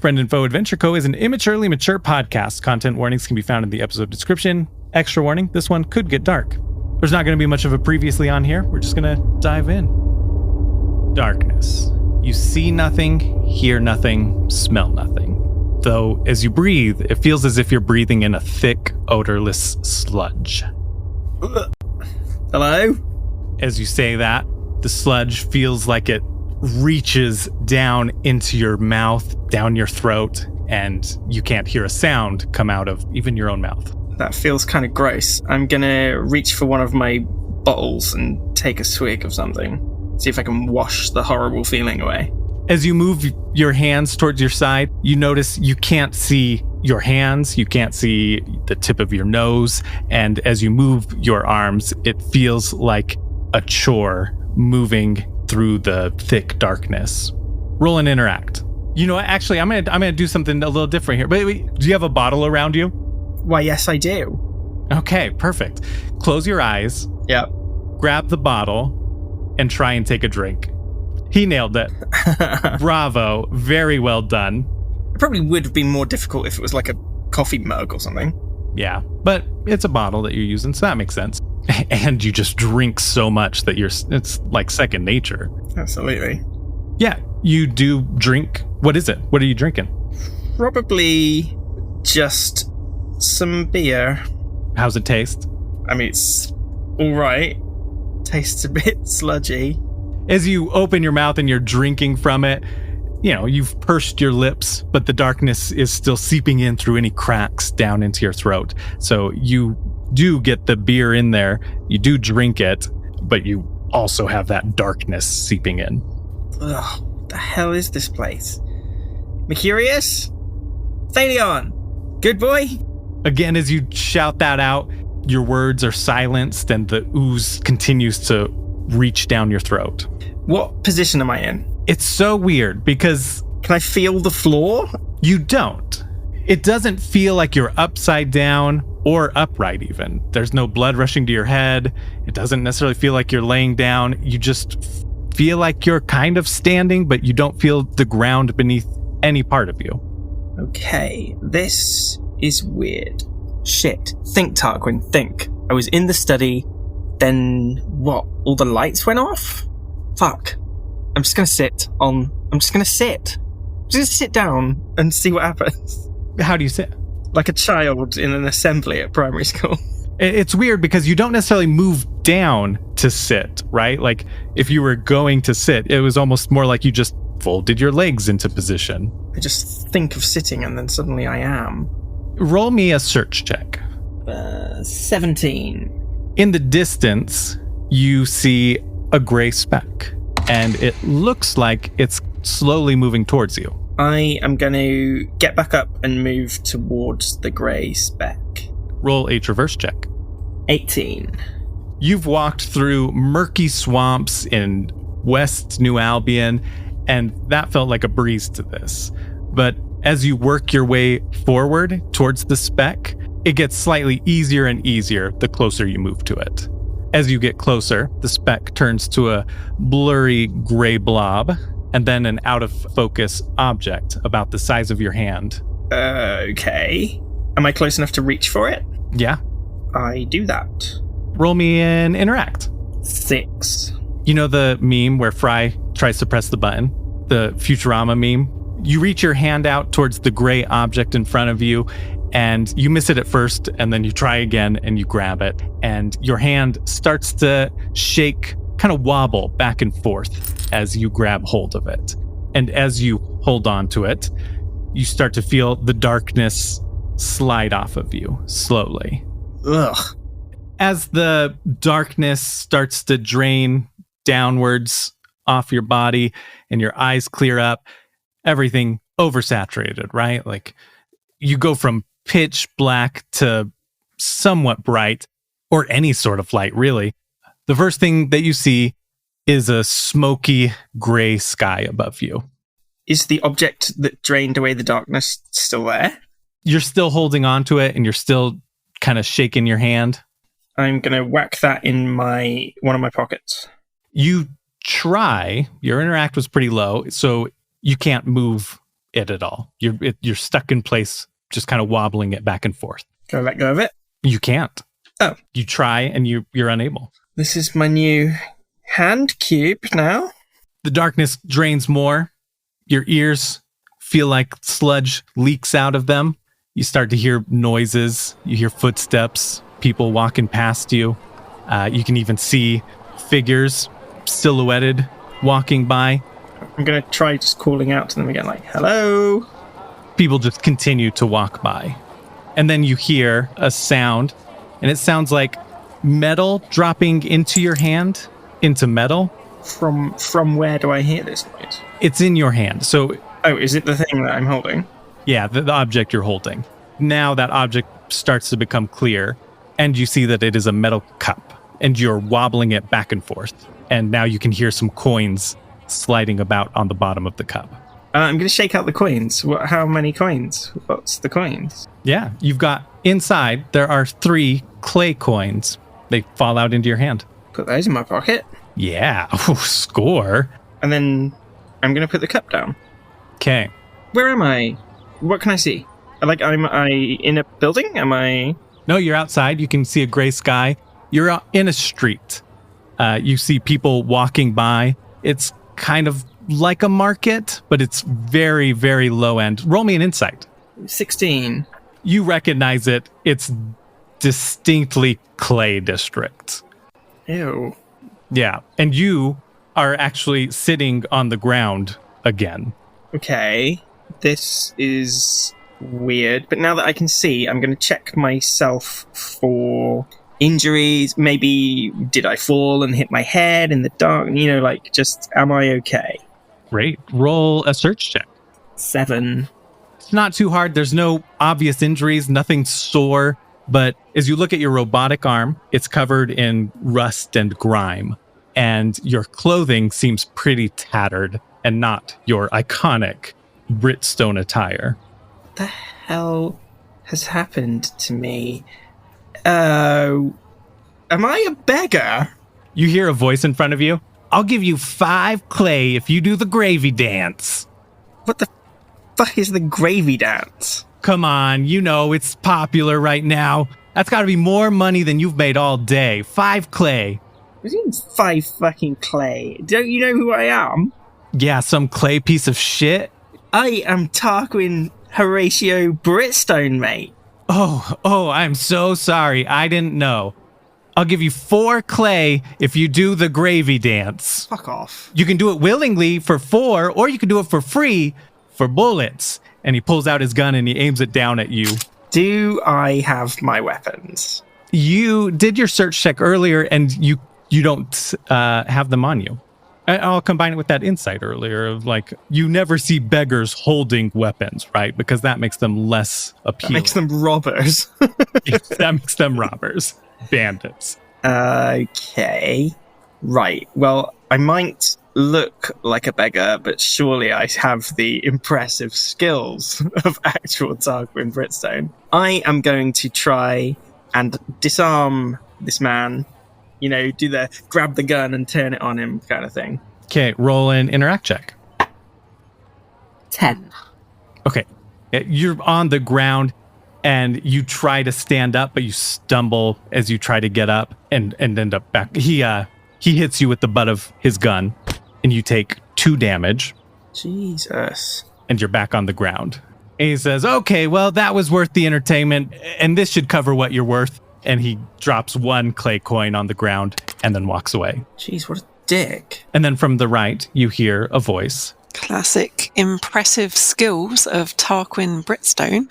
Friend and Foe Adventure Co. is an immaturely mature podcast. Content warnings can be found in the episode description. Extra warning, this one could get dark. There's not going to be much of a previously on here. We're just going to dive in. Darkness. You see nothing, hear nothing, smell nothing. Though, as you breathe, it feels as if you're breathing in a thick, odorless sludge. Hello? As you say that, the sludge feels like it reaches down into your mouth, down your throat, and you can't hear a sound come out of even your own mouth. That feels kind of gross. I'm gonna reach for one of my bottles and take a swig of something. See if I can wash the horrible feeling away. As you move your hands towards your side, you notice you can't see your hands, you can't see the tip of your nose, and as you move your arms, it feels like a chore moving through the thick darkness. Roll and interact. You know what? Actually, I'm gonna do something a little different here. Wait, do you have a bottle around you? Why, yes, I do. Okay, perfect. Close your eyes. Yep. Grab the bottle and try and take a drink. He nailed it. Bravo. Very well done. It probably would have been more difficult if it was like a coffee mug or something. Yeah, but it's a bottle that you're using, so that makes sense. And you just drink so much that it's like second nature. Absolutely. Yeah, you do drink. What is it? What are you drinking? Probably just some beer. How's it taste? I mean, it's all right. Tastes a bit sludgy. As you open your mouth and you're drinking from it, you know, you've pursed your lips, but the darkness is still seeping in through any cracks down into your throat. So you do get the beer in there. You do drink it, but you also have that darkness seeping in. Ugh, what the hell is this place? Mercurius? Thalion? Good boy? Again, as you shout that out, your words are silenced and the ooze continues to reach down your throat. What position am I in? It's so weird because... Can I feel the floor? You don't. It doesn't feel like you're upside down or upright even. There's no blood rushing to your head. It doesn't necessarily feel like you're laying down. You just feel like you're kind of standing, but you don't feel the ground beneath any part of you. Okay, this is weird. Shit. Think, Tarquin, think. I was in the study, then what? All the lights went off? Fuck. I'm just gonna sit. I'm just gonna sit down and see what happens. How do you sit? Like a child in an assembly at primary school. It's weird because you don't necessarily move down to sit, right? Like if you were going to sit, it was almost more like you just folded your legs into position. I just think of sitting and then suddenly I am. Roll me a search check. 17. In the distance, you see a gray speck, and it looks like it's slowly moving towards you. I am going to get back up and move towards the grey speck. Roll a traverse check. 18. You've walked through murky swamps in West New Albion, and that felt like a breeze to this. But as you work your way forward towards the speck, it gets slightly easier and easier the closer you move to it. As you get closer, the speck turns to a blurry gray blob, and then an out-of-focus object about the size of your hand. Okay. Am I close enough to reach for it? Yeah. I do that. Roll me an interact. 6. You know the meme where Fry tries to press the button? The Futurama meme? You reach your hand out towards the gray object in front of you, and you miss it at first, and then you try again, and you grab it, and your hand starts to shake, kind of wobble back and forth as you grab hold of it. And as you hold on to it, you start to feel the darkness slide off of you slowly. Ugh. As the darkness starts to drain downwards off your body and your eyes clear up, everything oversaturated, right? Like you go from pitch black to somewhat bright, or any sort of light, really. The first thing that you see is a smoky gray sky above you. Is the object that drained away the darkness still there? You're still holding on to it and you're still kind of shaking your hand. I'm going to whack that in one of my pockets. You try. Your interact was pretty low, so you can't move it at all. You're stuck in place, just kind of wobbling it back and forth. Can I let go of it? You can't. Oh. You try and you're unable. This is my new hand cube now. The darkness drains more. Your ears feel like sludge leaks out of them. You start to hear noises. You hear footsteps, people walking past you. You can even see figures silhouetted walking by. I'm going to try just calling out to them again, like, hello. People just continue to walk by. And then you hear a sound, and it sounds like metal dropping into your hand, into metal. From where do I hear this noise? It's in your hand. So, oh, is it the thing that I'm holding? Yeah, the object you're holding. Now that object starts to become clear, and you see that it is a metal cup, and you're wobbling it back and forth. And now you can hear some coins sliding about on the bottom of the cup. I'm going to shake out the coins. How many coins? What's the coins? Yeah, you've got inside, there are 3 clay coins. They fall out into your hand. Put those in my pocket. Yeah, ooh, score. And then I'm going to put the cup down. Okay. Where am I? What can I see? Am I in a building? Am I... No, you're outside. You can see a gray sky. You're out in a street. You see people walking by. It's kind of like a market, but it's very, very low end. Roll me an insight. 16. You recognize it. It's distinctly Clay District. Ew. Yeah, and you are actually sitting on the ground again. Okay, this is weird, but now that I can see, I'm going to check myself for injuries. Maybe did I fall and hit my head in the dark? Just am I okay? Great. Roll a search check. 7. It's not too hard. There's no obvious injuries, nothing sore. But as you look at your robotic arm, it's covered in rust and grime. And your clothing seems pretty tattered and not your iconic Britstone attire. What the hell has happened to me? Am I a beggar? You hear a voice in front of you. I'll give you 5 clay if you do the gravy dance. What the fuck is the gravy dance? Come on, it's popular right now. That's got to be more money than you've made all day. 5 clay. What do you mean 5 fucking clay? Don't you know who I am? Yeah, some clay piece of shit. I am Tarquin Horatio Britstone, mate. Oh, I'm so sorry. I didn't know. I'll give you 4 clay if you do the gravy dance. Fuck off. You can do it willingly for 4, or you can do it for free for bullets. And he pulls out his gun and he aims it down at you. Do I have my weapons? You did your search check earlier and you don't have them on you. I'll combine it with that insight earlier of you never see beggars holding weapons, right? Because that makes them less appealing. That makes them robbers. That makes them robbers. Bandits. Okay. Right. Well, I might look like a beggar, but surely I have the impressive skills of actual Tarquin Britstone. I am going to try and disarm this man. Do the grab the gun and turn it on him kind of thing. Okay, roll an interact check. 10. Okay. You're on the ground and you try to stand up, but you stumble as you try to get up and end up back. He hits you with the butt of his gun and you take 2 damage. Jesus. And you're back on the ground. And he says, okay, well, that was worth the entertainment and this should cover what you're worth. And he drops 1 clay coin on the ground and then walks away. Jeez, what a dick. And then from the right, you hear a voice. Classic impressive skills of Tarquin Britstone.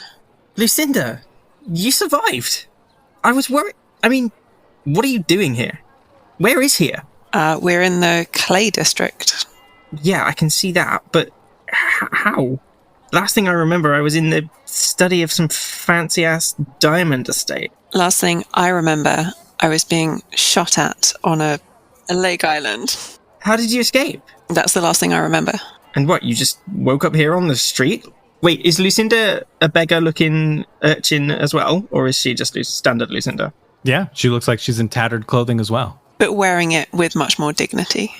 Lucinda, you survived. I was worried. I mean, what are you doing here? Where is here? We're in the Clay District. Yeah, I can see that, but how? Last thing I remember, I was in the study of some fancy-ass diamond estate. Last thing I remember, I was being shot at on a lake island. How did you escape? That's the last thing I remember. And what, you just woke up here on the street? Wait, is Lucinda a beggar-looking urchin as well? Or is she just standard Lucinda? Yeah, she looks like she's in tattered clothing as well. But wearing it with much more dignity.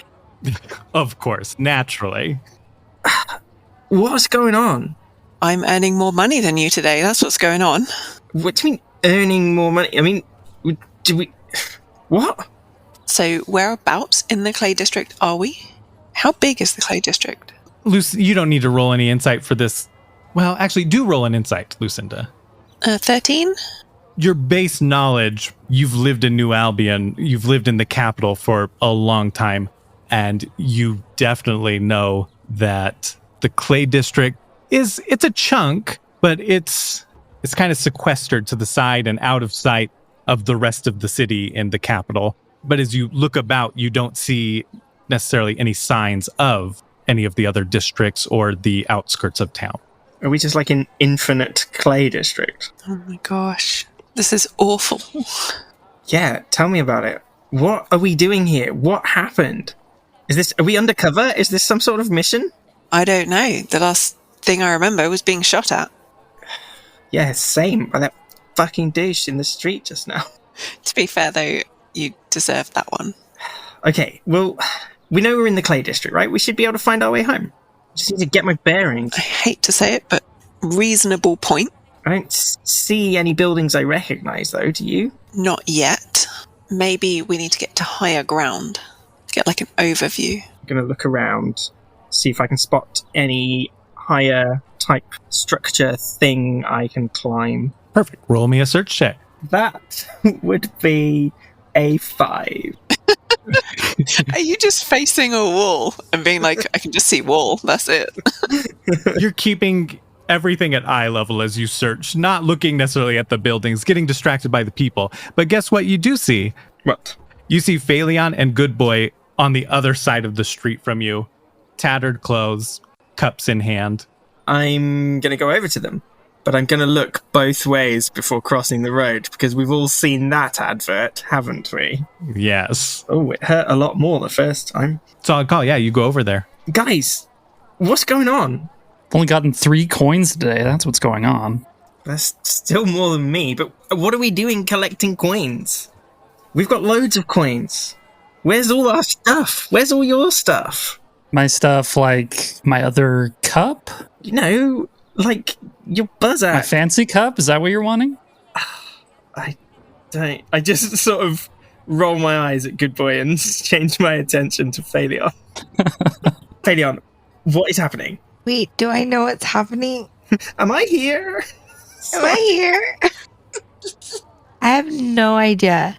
Of course, naturally. What's going on? I'm earning more money than you today. That's what's going on. What do you mean earning more money? I mean, do we... What? So whereabouts in the Clay District are we? How big is the Clay District? You don't need to roll any insight for this. Well, actually, do roll an insight, Lucinda. 13? Your base knowledge, you've lived in New Albion, you've lived in the capital for a long time, and you definitely know that the Clay District it's a chunk, but it's kind of sequestered to the side and out of sight of the rest of the city in the capital. But as you look about, you don't see necessarily any signs of any of the other districts or the outskirts of town. Are we just like an infinite Clay District? Oh my gosh. This is awful. Yeah, tell me about it. What are we doing here? What happened? Are we undercover? Is this some sort of mission? I don't know. The last thing I remember was being shot at. Yeah, same. By that fucking douche in the street just now. To be fair, though, you deserved that one. Okay, well, we know we're in the Clay District, right? We should be able to find our way home. Just need to get my bearings. I hate to say it, but reasonable point. I don't see any buildings I recognize, though, do you? Not yet. Maybe we need to get to higher ground to get like an overview. I'm going to look around, see if I can spot any higher type structure thing I can climb. Perfect. Roll me a search check. That would be a 5. Are you just facing a wall and being like, I can just see wall, that's it? You're keeping everything at eye level as you search, not looking necessarily at the buildings, getting distracted by the people. But guess what you do see? What? You see Phaleon and Good Boy on the other side of the street from you, tattered clothes, cups in hand. I'm going to go over to them, but I'm going to look both ways before crossing the road, because we've all seen that advert, haven't we? Yes. Oh, it hurt a lot more the first time. Solid call. Yeah, you go over there. Guys, what's going on? Only gotten 3 coins today. That's what's going on. That's still more than me, but what are we doing collecting coins? We've got loads of coins. Where's all our stuff? Where's all your stuff? My stuff, like my other cup? You know, like your buzzer. My fancy cup? Is that what you're wanting? I don't. I just sort of roll my eyes at Good Boy and change my attention to Phaleon. Phaleon, what is happening? Wait, do I know what's happening? Am I here? Am I here? I have no idea.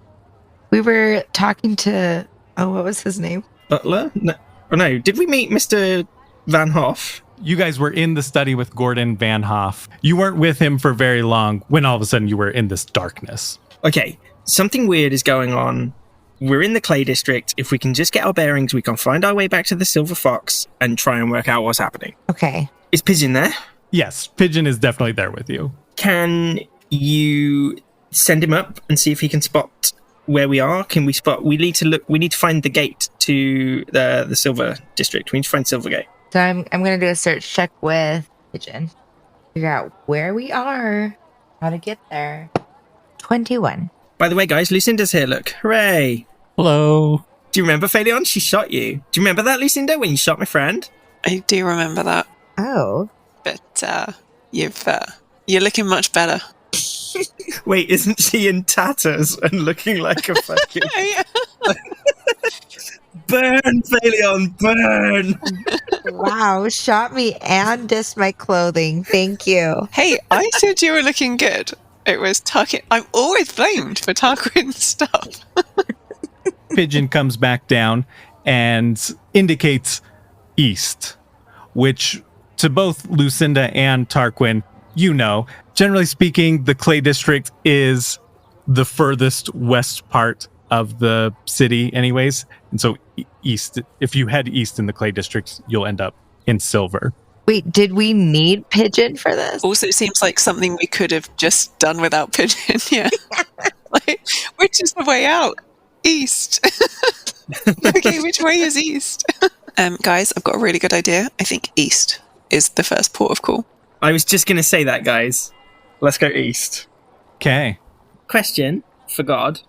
We were talking to... Oh, what was his name? Butler? No. Oh, no. Did we meet Mr. Van Hoff? You guys were in the study with Gordon Van Hoff. You weren't with him for very long when all of a sudden you were in this darkness. Okay, something weird is going on. We're in the Clay District. If we can just get our bearings, we can find our way back to the Silver Fox and try and work out what's happening. Okay. Is Pigeon there? Yes, Pigeon is definitely there with you. Can you send him up and see if he can spot where we are? We need to find the gate to the Silver District. We need to find Silvergate. So I'm going to do a search check with Pigeon. Figure out where we are, how to get there. 21. By the way, guys, Lucinda's here, look. Hooray. Hello. Do you remember, Phaleon? She shot you. Do you remember that, Lucinda, when you shot my friend? I do remember that. Oh. But you're looking much better. Wait, isn't she in tatters and looking like a fucking... Burn, Phaleon, burn! Wow, shot me and dissed my clothing. Thank you. Hey, I said you were looking good. It was Tarquin. I'm always blamed for Tarquin's stuff. Pigeon comes back down and indicates east, which to both Lucinda and Tarquin, you know, generally speaking, the Clay District is the furthest west part of the city anyways. And so east, if you head east in the Clay District, you'll end up in Silver. Wait, did we need Pigeon for this? Also, it seems like something we could have just done without Pigeon, yeah. Like, which is the way out? East. Okay, which way is east? Guys, I've got a really good idea. I think east is the first port of call. I was just going to say that, guys. Let's go east. Okay. Question for God.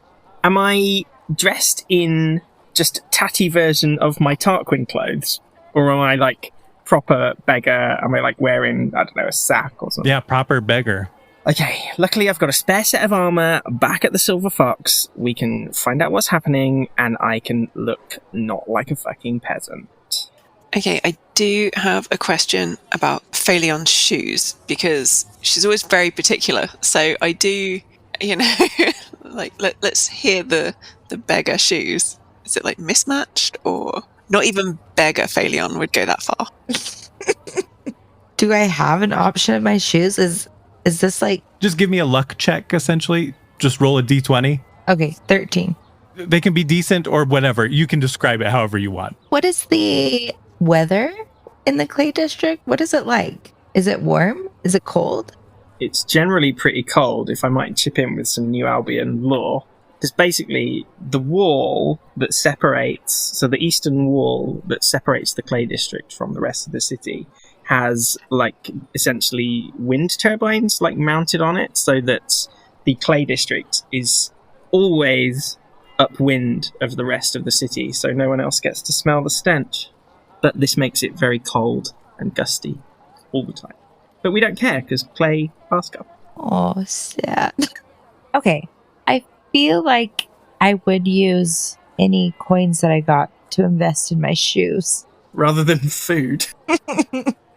Am I dressed in just tatty version of my Tarquin clothes? Or am I, like, proper beggar? Am I like wearing, I don't know, a sack or something? Yeah, proper beggar. Okay, luckily I've got a spare set of armor back at the Silver Fox. We can find out what's happening, and I can look not like a fucking peasant. Okay, I do have a question about Phalion's shoes, because she's always very particular. So I do, like, let's hear the beggar shoes. Is it like mismatched, or not even beggar Phalion would go that far? Do I have an option of my shoes? Is this like... Just give me a luck check, essentially. Just roll a d20. Okay, 13. They can be decent or whatever. You can describe it however you want. What is the weather in the Clay District? What is it like? Is it warm? Is it cold? It's generally pretty cold, if I might chip in with some New Albion lore. Because basically, the wall that separates, so the eastern wall that separates the Clay District from the rest of the city, has like essentially wind turbines like mounted on it, so that the Clay District is always upwind of the rest of the city, so no one else gets to smell the stench. But this makes it very cold and gusty all the time. But we don't care, because Clay passed up. Oh, sad. Okay, I feel like I would use any coins that I got to invest in my shoes. Rather than food.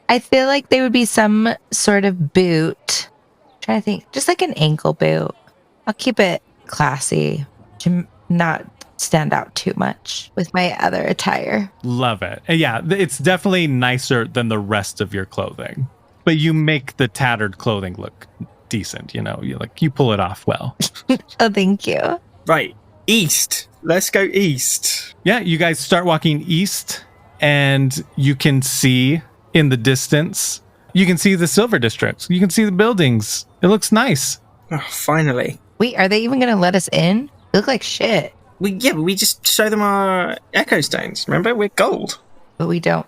I feel like they would be some sort of boot. I'm trying to think, just like an ankle boot. I'll keep it classy to not stand out too much with my other attire. Love it. Yeah, it's definitely nicer than the rest of your clothing. But you make the tattered clothing look decent, you pull it off well. Oh, thank you. Right, east. Let's go east. Yeah, you guys start walking east, and you can see in the distance, you can see the Silver District. You can see the buildings. It looks nice. Oh, finally. Wait, are they even going to let us in? They look like shit. We just show them our echo stones. Remember, we're gold. But we don't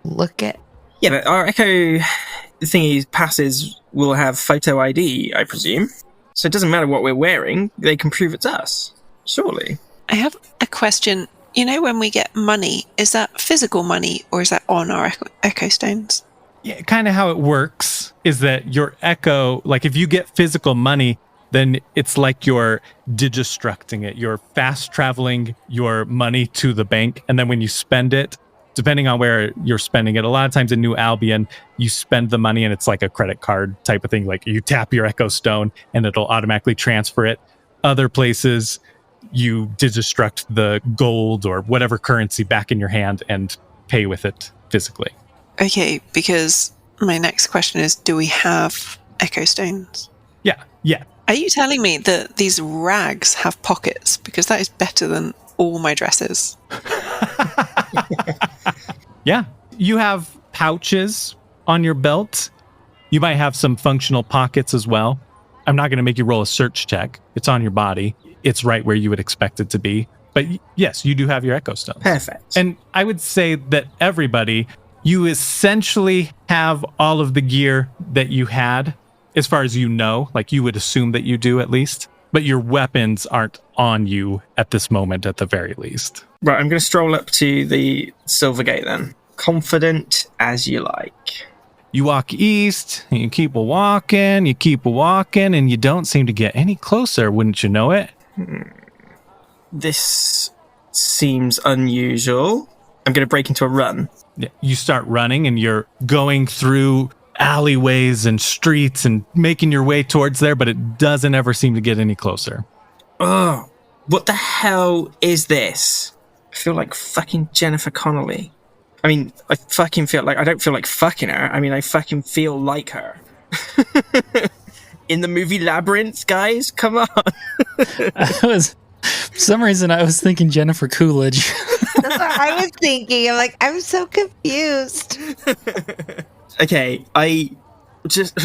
look it. Yeah, but our echo thingy passes will have photo ID, I presume. So it doesn't matter what we're wearing. They can prove it's us. Surely. I have a question. When we get money, is that physical money or is that on our echo stones? Yeah, kind of how it works is that your echo, like if you get physical money, then it's like you're digistructing it. You're fast traveling your money to the bank. And then when you spend it, depending on where you're spending it, a lot of times in New Albion, you spend the money and it's like a credit card type of thing. Like you tap your echo stone and it'll automatically transfer it. Other places, you digistruct the gold or whatever currency back in your hand and pay with it physically. Okay, because my next question is, do we have echo stones? Yeah. Are you telling me that these rags have pockets? Because that is better than all my dresses. Yeah. You have pouches on your belt. You might have some functional pockets as well. I'm not going to make you roll a search check. It's on your body. It's right where you would expect it to be. But yes, you do have your echo stones. Perfect. And I would say that everybody, you essentially have all of the gear that you had, as far as you know. Like you would assume that you do at least. But your weapons aren't on you at this moment at the very least. Right, I'm going to stroll up to the Silvergate then. Confident as you like. You walk east, and you keep walking, and you don't seem to get any closer, wouldn't you know it? This seems unusual. I'm going to break into a run. Yeah, you start running, and you're going through alleyways and streets and making your way towards there, but it doesn't ever seem to get any closer. Oh, what the hell is this? I feel like fucking Jennifer Connelly. I mean, I fucking feel like, I don't feel like fucking her. I mean, I fucking feel like her. In the movie Labyrinth, guys, come on. For some reason, I was thinking Jennifer Coolidge. That's what I was thinking. I'm like, I'm so confused. Okay, I just...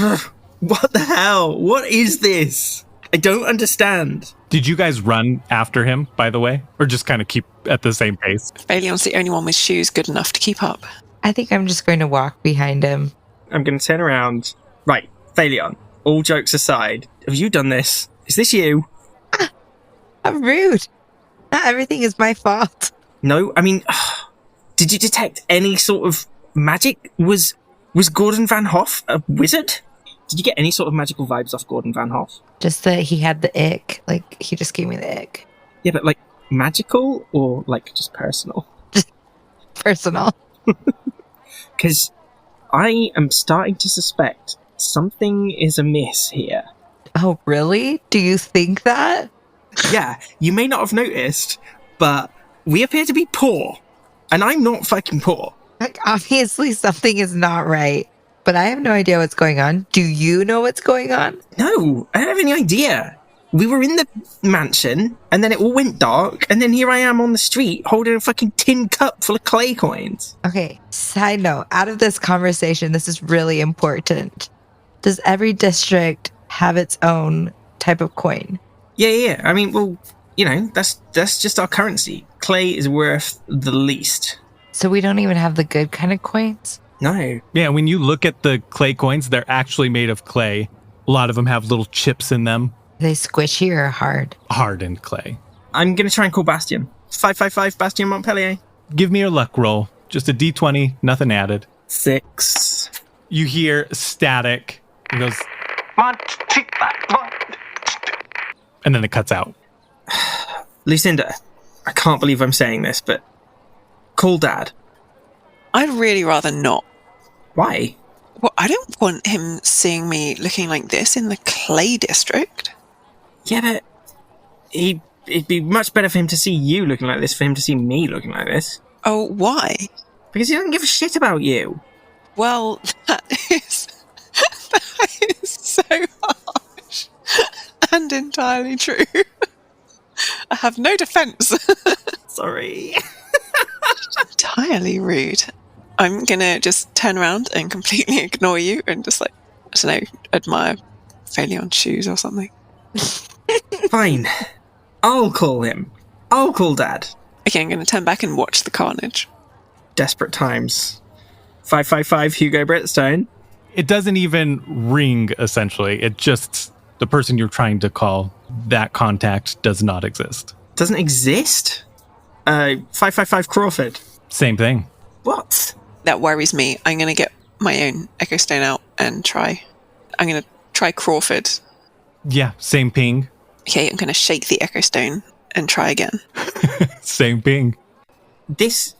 What the hell? What is this? I don't understand. Did you guys run after him, by the way? Or just kind of keep at the same pace? Phalion's the only one with shoes good enough to keep up. I think I'm just going to walk behind him. I'm going to turn around. Right, Phalion, all jokes aside, have you done this? Is this you? I'm rude. Not everything is my fault. No, I mean, did you detect any sort of magic? Was Gordon Van Hoff a wizard? Did you get any sort of magical vibes off Gordon Van Hoff? Just that he had the ick. Like, he just gave me the ick. Yeah, but like magical or like just personal? Personal. Because I am starting to suspect something is amiss here. Oh, really? Do you think that? Yeah, you may not have noticed, but we appear to be poor. And I'm not fucking poor. Like, obviously something is not right. But I have no idea what's going on. Do you know what's going on? No, I don't have any idea. We were in the mansion, and then it all went dark, and then here I am on the street holding a fucking tin cup full of clay coins. Okay, side note, out of this conversation, this is really important. Does every district have its own type of coin? Yeah. I mean, well, you know, that's just our currency. Clay is worth the least. So we don't even have the good kind of coins? No. Yeah, when you look at the clay coins, they're actually made of clay. A lot of them have little chips in them. Are they squishy or hard? Hardened clay. I'm going to try and call Bastion. 555 Bastion Montpellier. Give me your luck roll. Just a d20, nothing added. 6. You hear static. It goes, and then it cuts out. Lucinda, I can't believe I'm saying this, but call Dad. I'd really rather not. Why? Well, I don't want him seeing me looking like this in the clay district. Yeah, but it'd be much better for him to see you looking like this, for him to see me looking like this. Oh, why? Because he doesn't give a shit about you. Well, that is so harsh and entirely true. I have no defense. Sorry. Entirely rude. I'm gonna just turn around and completely ignore you and just like, I don't know, admire Phalion's shoes or something. Fine. I'll call him. I'll call Dad. Okay, I'm gonna turn back and watch the carnage. Desperate times. 555 Hugo Britstone. It doesn't even ring, essentially. It just, the person you're trying to call, that contact does not exist. Doesn't exist? 555 Crawford. Same thing. What? That worries me. I'm gonna get my own Echo Stone out and try. I'm gonna try Crawford. Yeah, same ping. Okay, I'm gonna shake the Echo Stone and try again. Same ping. This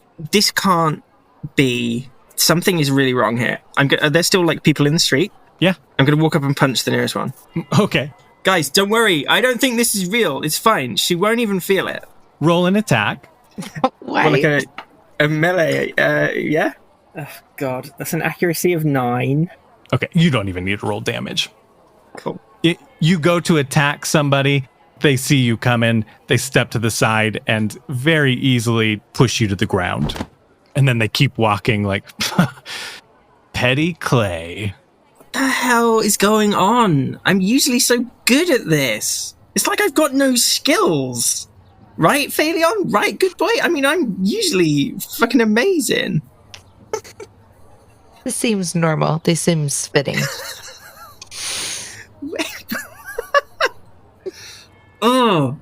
can't be. Something is really wrong here. Are there still like people in the street? Yeah. I'm gonna walk up and punch the nearest one. Okay. Guys, don't worry. I don't think this is real. It's fine. She won't even feel it. Roll an attack. Why? Well, like a melee. Yeah. Oh God, that's an accuracy of 9. Okay, you don't even need to roll damage. Cool. You go to attack somebody, they see you come in, they step to the side and very easily push you to the ground. And then they keep walking like petty clay. What the hell is going on? I'm usually so good at this. It's like I've got no skills. Right, Phalion? Right, good boy? I mean, I'm usually fucking amazing. This seems normal. This seems fitting. Oh,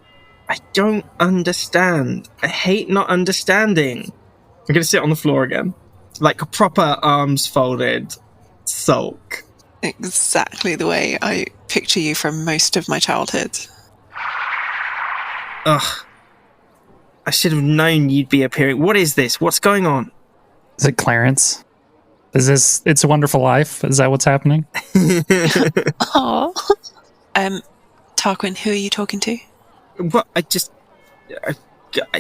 I don't understand. I hate not understanding. I'm going to sit on the floor again. Like a proper arms folded sulk. Exactly the way I picture you from most of my childhood. Ugh. I should have known you'd be appearing. What is this? What's going on? Is it Clarence? Is this It's a Wonderful Life? Is that what's happening? Oh. Tarquin, who are you talking to? What?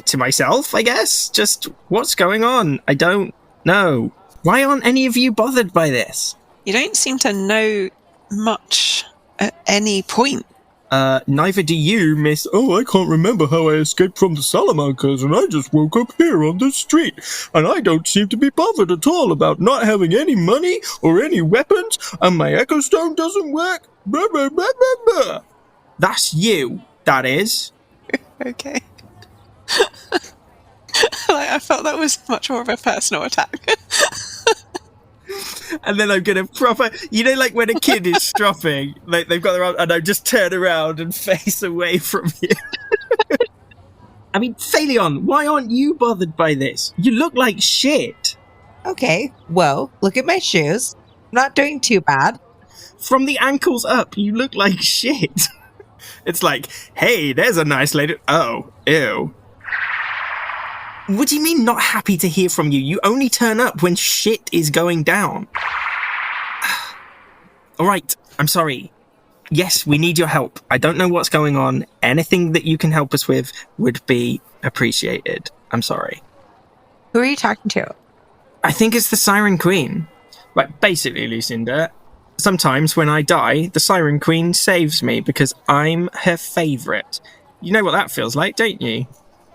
To myself, I guess? Just, what's going on? I don't know. Why aren't any of you bothered by this? You don't seem to know much at any point. Neither do you, miss. Oh, I can't remember how I escaped from the Salamanders, and I just woke up here on the street. And I don't seem to be bothered at all about not having any money or any weapons, and my Echo Stone doesn't work. Blah, blah, blah, blah, blah. That's you, that is. Okay. I felt that was much more of a personal attack. And then I'm gonna proper, you know, like when a kid is stropping, like they've got their arm, and I just turn around and face away from you. I mean, Phalion, why aren't you bothered by this? You look like shit. Okay, whoa, look at my shoes. I'm not doing too bad. From the ankles up, you look like shit. It's like, hey, there's a nice lady. Oh, ew. What do you mean not happy to hear from you? You only turn up when shit is going down. All right, I'm sorry. Yes, we need your help. I don't know what's going on. Anything that you can help us with would be appreciated. I'm sorry. Who are you talking to? I think it's the Siren Queen. Like, basically, Lucinda, sometimes when I die, the Siren Queen saves me because I'm her favourite. You know what that feels like, don't you?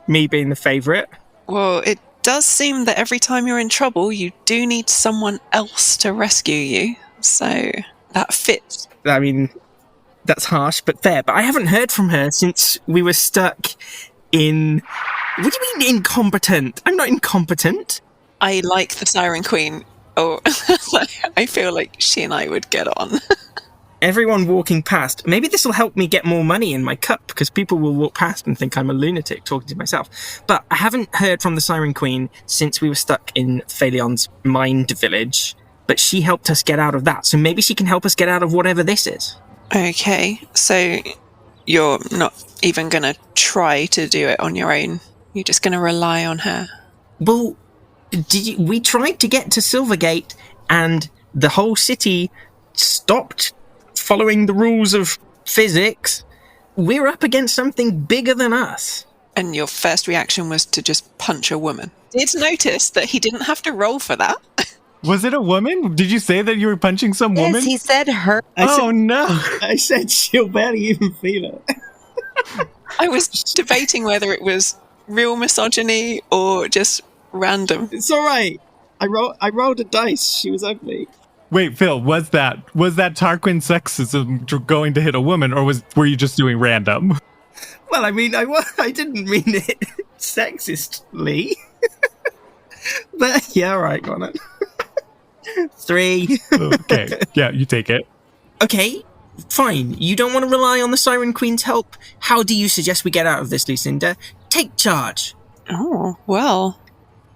Me being the favourite. Well, it does seem that every time you're in trouble, you do need someone else to rescue you. So that fits. I mean, that's harsh, but fair. But I haven't heard from her since we were stuck in... What do you mean incompetent? I'm not incompetent. I like the Siren Queen. Oh, I feel like she and I would get on. Everyone walking past, maybe this will help me get more money in my cup, because people will walk past and think I'm a lunatic talking to myself. But I haven't heard from the Siren Queen since we were stuck in Phalion's mind village, but she helped us get out of that, so maybe she can help us get out of whatever this is. Okay, so you're not even going to try to do it on your own? You're just going to rely on her? Well, we tried to get to Silvergate, and the whole city stopped following the rules of physics. We're up against something bigger than us. And your first reaction was to just punch a woman. Did notice that he didn't have to roll for that. Was it a woman? Did you say that you were punching some woman? Yes, he said her. No. I said she'll barely even feel it. I was debating whether it was real misogyny or just random. It's all right. I rolled a dice. She was ugly. Wait, Phil, was that Tarquin sexism going to hit a woman, or were you just doing random? Well, I mean, I didn't mean it sexistly. But yeah, all right, go on then. 3. Okay, yeah, you take it. Okay, fine. You don't want to rely on the Siren Queen's help. How do you suggest we get out of this, Lucinda? Take charge. Oh, well.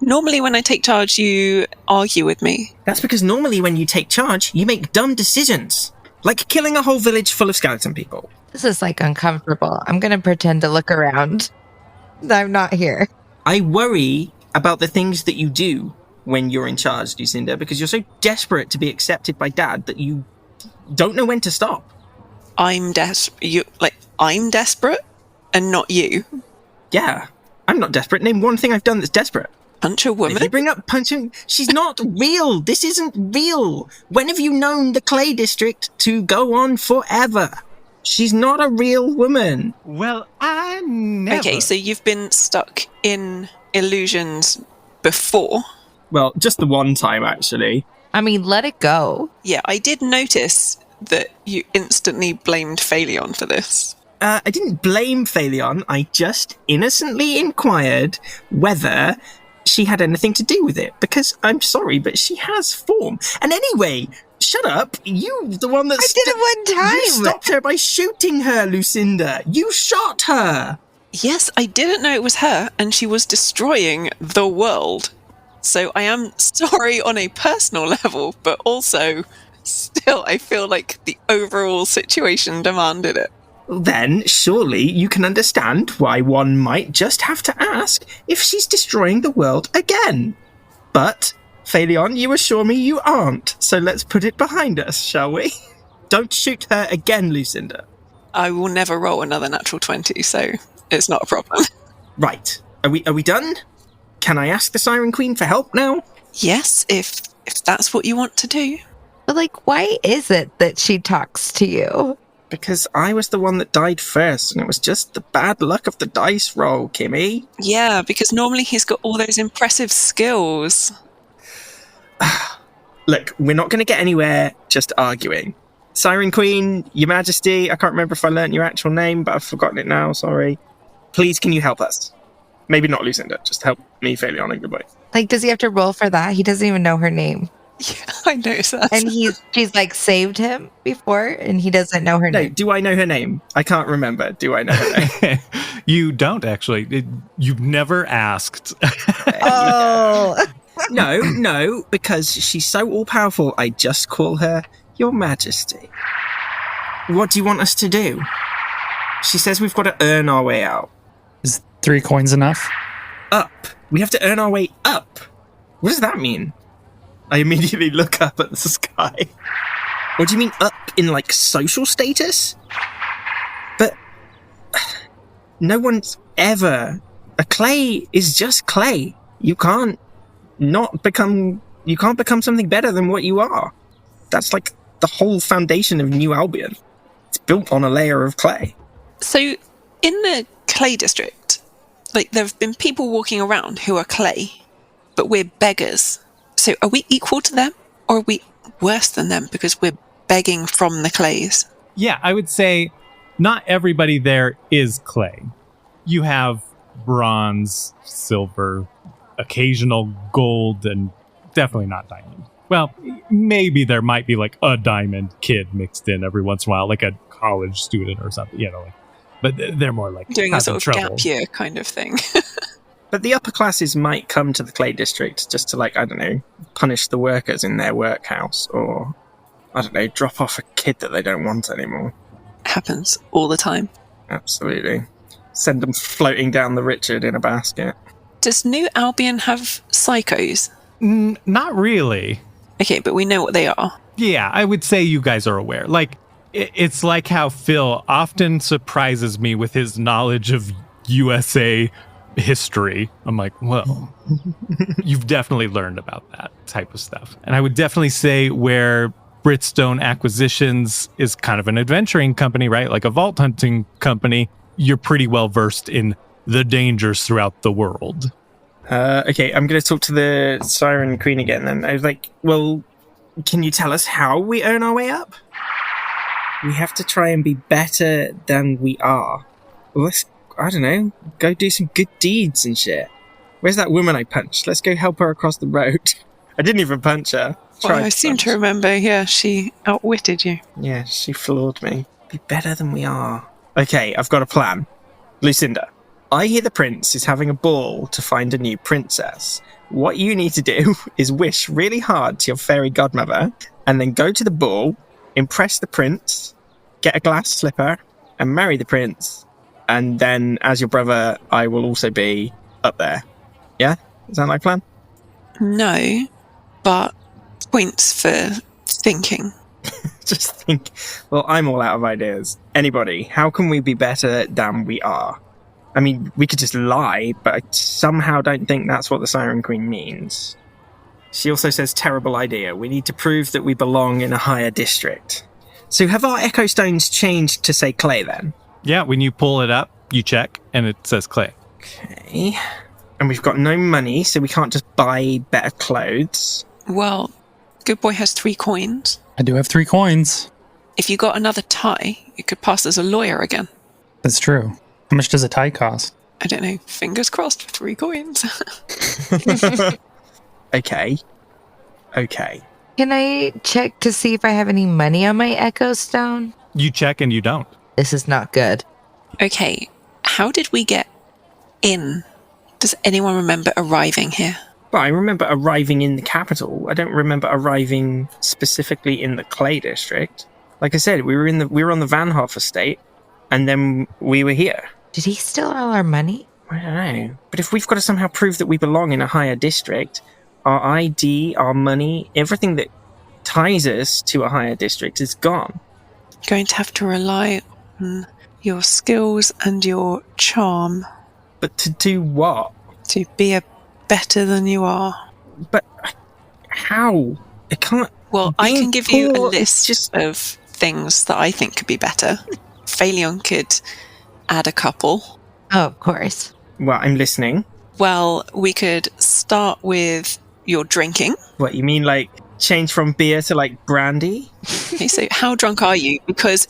Normally when I take charge, you argue with me. That's because normally when you take charge, you make dumb decisions. Like killing a whole village full of skeleton people. This is like uncomfortable. I'm going to pretend to look around. I'm not here. I worry about the things that you do when you're in charge, Lucinda, because you're so desperate to be accepted by Dad that you don't know when to stop. I'm desperate and not you. Yeah, I'm not desperate. Name one thing I've done that's desperate. Punch a woman? If you bring up punching, she's not real. This isn't real. When have you known the Clay District to go on forever? She's not a real woman. Well, I never... Okay, so you've been stuck in illusions before? Well, just the one time, actually. I mean, let it go. Yeah, I did notice that you instantly blamed Phalion for this. I didn't blame Phalion. I just innocently inquired whether she had anything to do with it, because I'm sorry, but she has form. And anyway, shut up. You, the one that... I did it one time. You stopped her by shooting her, Lucinda. You shot her. Yes, I didn't know it was her, and she was destroying the world. So I am sorry on a personal level, but also, still, I feel like the overall situation demanded it. Then, surely, you can understand why one might just have to ask if she's destroying the world again. But, Phalion, you assure me you aren't, so let's put it behind us, shall we? Don't shoot her again, Lucinda. I will never roll another natural 20, so it's not a problem. Right. Are we done? Can I ask the Siren Queen for help now? Yes, if that's what you want to do. But, like, why is it that she talks to you? Because I was the one that died first, and it was just the bad luck of the dice roll, Kimmy. Yeah, because normally he's got all those impressive skills. Look, we're not going to get anywhere just arguing. Siren Queen, Your Majesty, I can't remember if I learnt your actual name, but I've forgotten it now, sorry. Please, can you help us? Maybe not Lucinda, just help me, Phalion, and goodbye. Like, does he have to roll for that? He doesn't even know her name. Yeah, I noticed that. And she's like saved him before, and he doesn't know her No, name. do I know her name? I can't remember. Do I know her name? You don't, actually. You've never asked. Oh. No, because she's so all-powerful, I just call her Your Majesty. What do you want us to do? She says we've got to earn our way out. Is 3 coins enough? Up. We have to earn our way up. What does that mean? I immediately look up at the sky. What do you mean up in, like, social status? But no one's ever... A clay is just clay. You can't become something better than what you are. That's like the whole foundation of New Albion. It's built on a layer of clay. So in the clay district, like, there have been people walking around who are clay, but we're beggars. So are we equal to them, or are we worse than them because we're begging from the clays? Yeah, I would say not everybody there is clay. You have bronze, silver, occasional gold, and definitely not diamond. Well, maybe there might be like a diamond kid mixed in every once in a while, like a college student or something, but they're more like doing a sort of trouble. gap year kind of thing. But the upper classes might come to the clay district just to, like, I don't know, punish the workers in their workhouse, or, I don't know, drop off a kid that they don't want anymore. Happens all the time. Absolutely. Send them floating down the Richard in a basket. Does New Albion have psychos? Not really. Okay, but we know what they are. Yeah, I would say you guys are aware. Like, it's like how Phil often surprises me with his knowledge of USA history. I'm like, well, you've definitely learned about that type of stuff. And I would definitely say where Britstone Acquisitions is kind of an adventuring company, right? Like a vault hunting company, you're pretty well versed in the dangers throughout the world. Okay, I'm going to talk to the Siren Queen again then. I was like, well, can you tell us how we earn our way up? We have to try and be better than we are. Well, let's, I don't know, go do some good deeds and shit. Where's that woman I punched? Let's go help her across the road. I didn't even punch her. Well, I seem to remember, yeah, she outwitted you. Yeah, she floored me. Be better than we are. Okay, I've got a plan. Lucinda, I hear the prince is having a ball to find a new princess. What you need to do is wish really hard to your fairy godmother, and then go to the ball, impress the prince, get a glass slipper, and marry the prince. And then, as your brother, I will also be up there. Yeah? Is that my plan? No, but points for thinking. Just think, well, I'm all out of ideas. Anybody, how can we be better than we are? I mean, we could just lie, but I somehow don't think that's what the Siren Queen means. She also says, terrible idea. We need to prove that we belong in a higher district. So have our Echo Stones changed to say clay then? Yeah, when you pull it up, you check, and it says clay. Okay. And we've got no money, so we can't just buy better clothes. Well, Good Boy has 3 coins. I do have 3 coins. If you got another tie, you could pass as a lawyer again. That's true. How much does a tie cost? I don't know. Fingers crossed for 3 coins. Okay. Can I check to see if I have any money on my Echo Stone? You check and you don't. This is not good. Okay, how did we get in? Does anyone remember arriving here? Well, I remember arriving in the capital. I don't remember arriving specifically in the Clay District. Like I said, we were on the Van Hoff estate, and then we were here. Did he steal all our money? I don't know. But if we've got to somehow prove that we belong in a higher district, our ID, our money, everything that ties us to a higher district is gone. Going to have to rely on your skills and your charm. But to do what? To be a better than you are. But how? It can't... Well, I can give you a poor, list of things that I think could be better. Phalion could add a couple. Oh, of course. Well, I'm listening. Well, we could start with your drinking. What, you mean like change from beer to like brandy? Okay, so how drunk are you? Because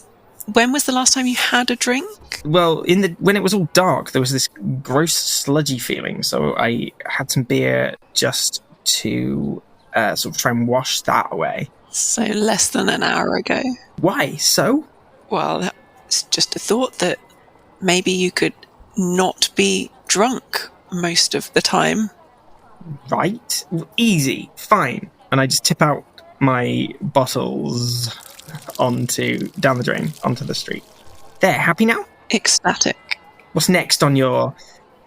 when was the last time you had a drink? Well, when it was all dark, there was this gross sludgy feeling, so I had some beer just to sort of try and wash that away. So less than an hour ago. Why? So? Well, it's just a thought that maybe you could not be drunk most of the time. Right? Easy. Fine. And I just tip out my bottles down the drain, onto the street. There, happy now? Ecstatic. What's next on your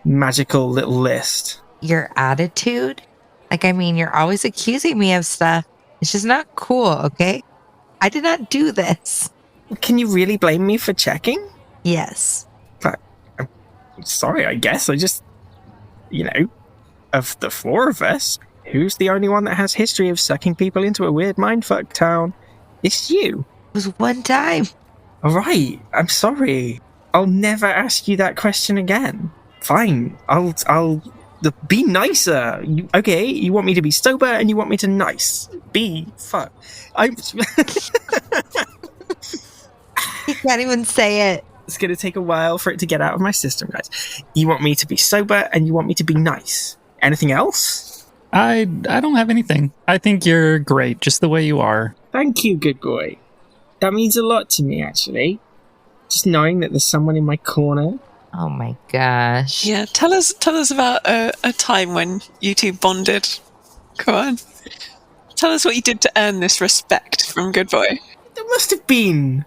magical little list? Your attitude? Like, I mean, you're always accusing me of stuff. It's just not cool, okay? I did not do this. Can you really blame me for checking? Yes. But I'm sorry, I guess. I just, of the four of us, who's the only one that has history of sucking people into a weird mindfuck town? It's you. It was one time. All right, I'm sorry. I'll never ask you that question again. Fine, I'll be nicer. You want me to be sober and you want me to nice. Fuck. You can't even say it. It's going to take a while for it to get out of my system, guys. You want me to be sober and you want me to be nice. Anything else? I don't have anything. I think you're great, just the way you are. Thank you, good boy. That means a lot to me, actually. Just knowing that there's someone in my corner. Oh my gosh. Yeah, tell us about a time when you two bonded. Come on. Tell us what you did to earn this respect from Good Boy. There must have been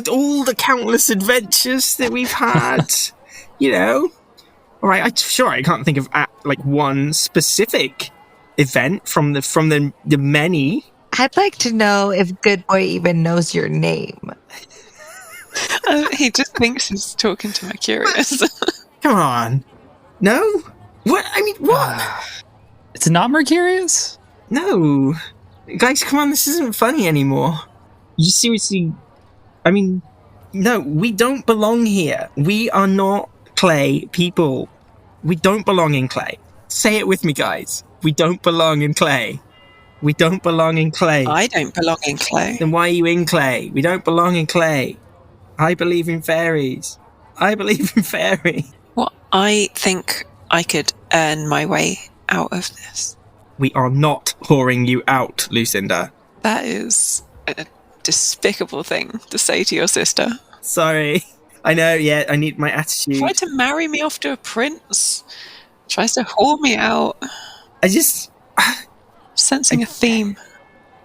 all the countless adventures that we've had. All right, I can't think of one specific event from the many. I'd like to know if Good Boy even knows your name. He just thinks he's talking to Mercurius. Come on. No? What? I mean, what? It's not Mercurius? No. Guys, come on, this isn't funny anymore. You seriously... I mean, no, we don't belong here. We are not clay people. We don't belong in clay. Say it with me, guys. We don't belong in clay. We don't belong in clay. I don't belong in clay. Then why are you in clay? We don't belong in clay. I believe in fairies. I believe in fairy. Well, I think I could earn my way out of this. We are not whoring you out, Lucinda. That is a despicable thing to say to your sister. Sorry. I know, yeah, I need my attitude. Tried to marry me off to a prince. Tries to whore me out. I just... Sensing a theme.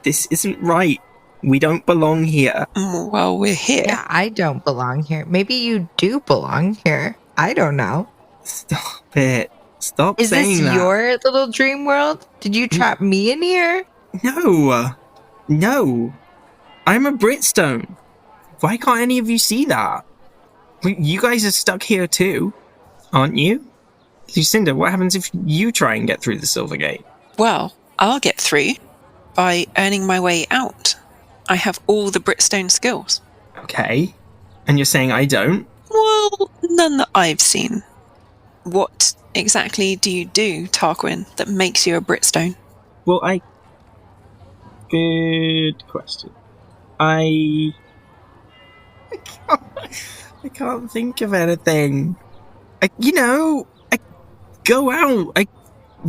This isn't right. We don't belong here. Well, we're here. Yeah, I don't belong here. Maybe you do belong here. I don't know. Stop it. Stop Is saying this that. your little dream world? Did you trap me in here? No. No. I'm a Britstone. Why can't any of you see that? You guys are stuck here too, aren't you? Lucinda, what happens if you try and get through the Silver Gate? Well, I'll get through by earning my way out. I have all the Britstone skills. Okay. And you're saying I don't? Well, none that I've seen. What exactly do you do, Tarquin, that makes you a Britstone? Well, Good question. I can't think of anything. I go out. I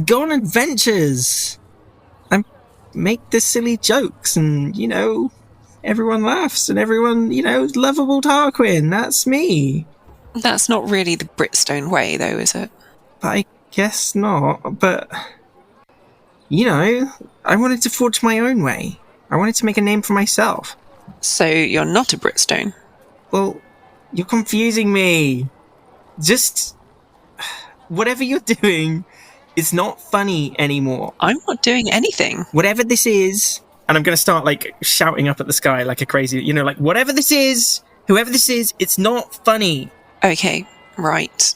go on adventures. I make the silly jokes and, everyone laughs and everyone, lovable Tarquin. That's me. That's not really the Britstone way, though, is it? I guess not, but... I wanted to forge my own way. I wanted to make a name for myself. So you're not a Britstone? Well, you're confusing me. Just... Whatever you're doing, it's not funny anymore. I'm not doing anything. Whatever this is... And I'm going to start, shouting up at the sky like a crazy... whatever this is, whoever this is, it's not funny. Okay, right.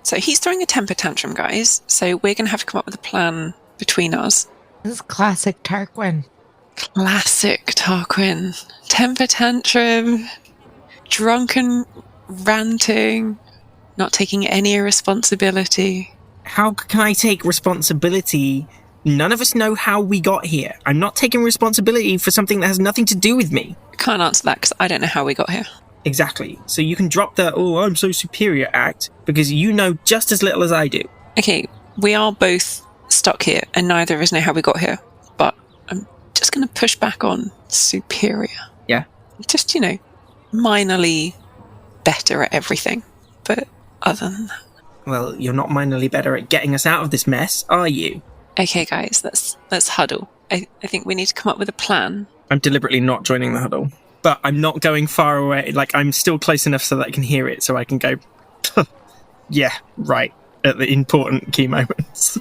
So he's throwing a temper tantrum, guys. So we're going to have to come up with a plan between us. This is classic Tarquin. Classic Tarquin. Temper tantrum, drunken ranting, not taking any responsibility. How can I take responsibility? None of us know how we got here. I'm not taking responsibility for something that has nothing to do with me. Can't answer that because I don't know how we got here. Exactly. So you can drop the, I'm so superior act, because you know just as little as I do. Okay, we are both stuck here and neither of us know how we got here. But I'm just going to push back on superior. Yeah? Just, minorly better at everything. But other than that... Well, you're not minorly better at getting us out of this mess, are you? Okay, guys, let's huddle. I think we need to come up with a plan. I'm deliberately not joining the huddle, but I'm not going far away. Like, I'm still close enough so that I can hear it, so I can go, yeah, right, at the important key moments.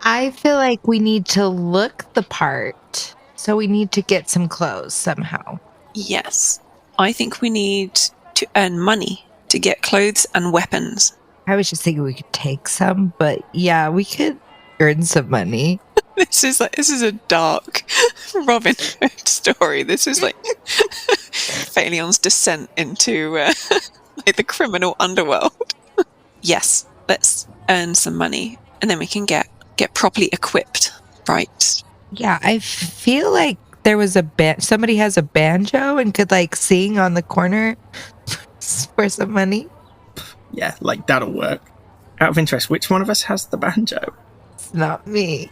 I feel like we need to look the part, so we need to get some clothes somehow. Yes. I think we need to earn money to get clothes and weapons. I was just thinking we could take some, but yeah, we could earn some money. This is a dark Robin Hood story. This is like Phalion's descent into like the criminal underworld. Yes, let's earn some money, and then we can get properly equipped, right? Yeah, I feel like there was somebody has a banjo and could like sing on the corner for some money. Yeah, like, that'll work. Out of interest, which one of us has the banjo? It's not me.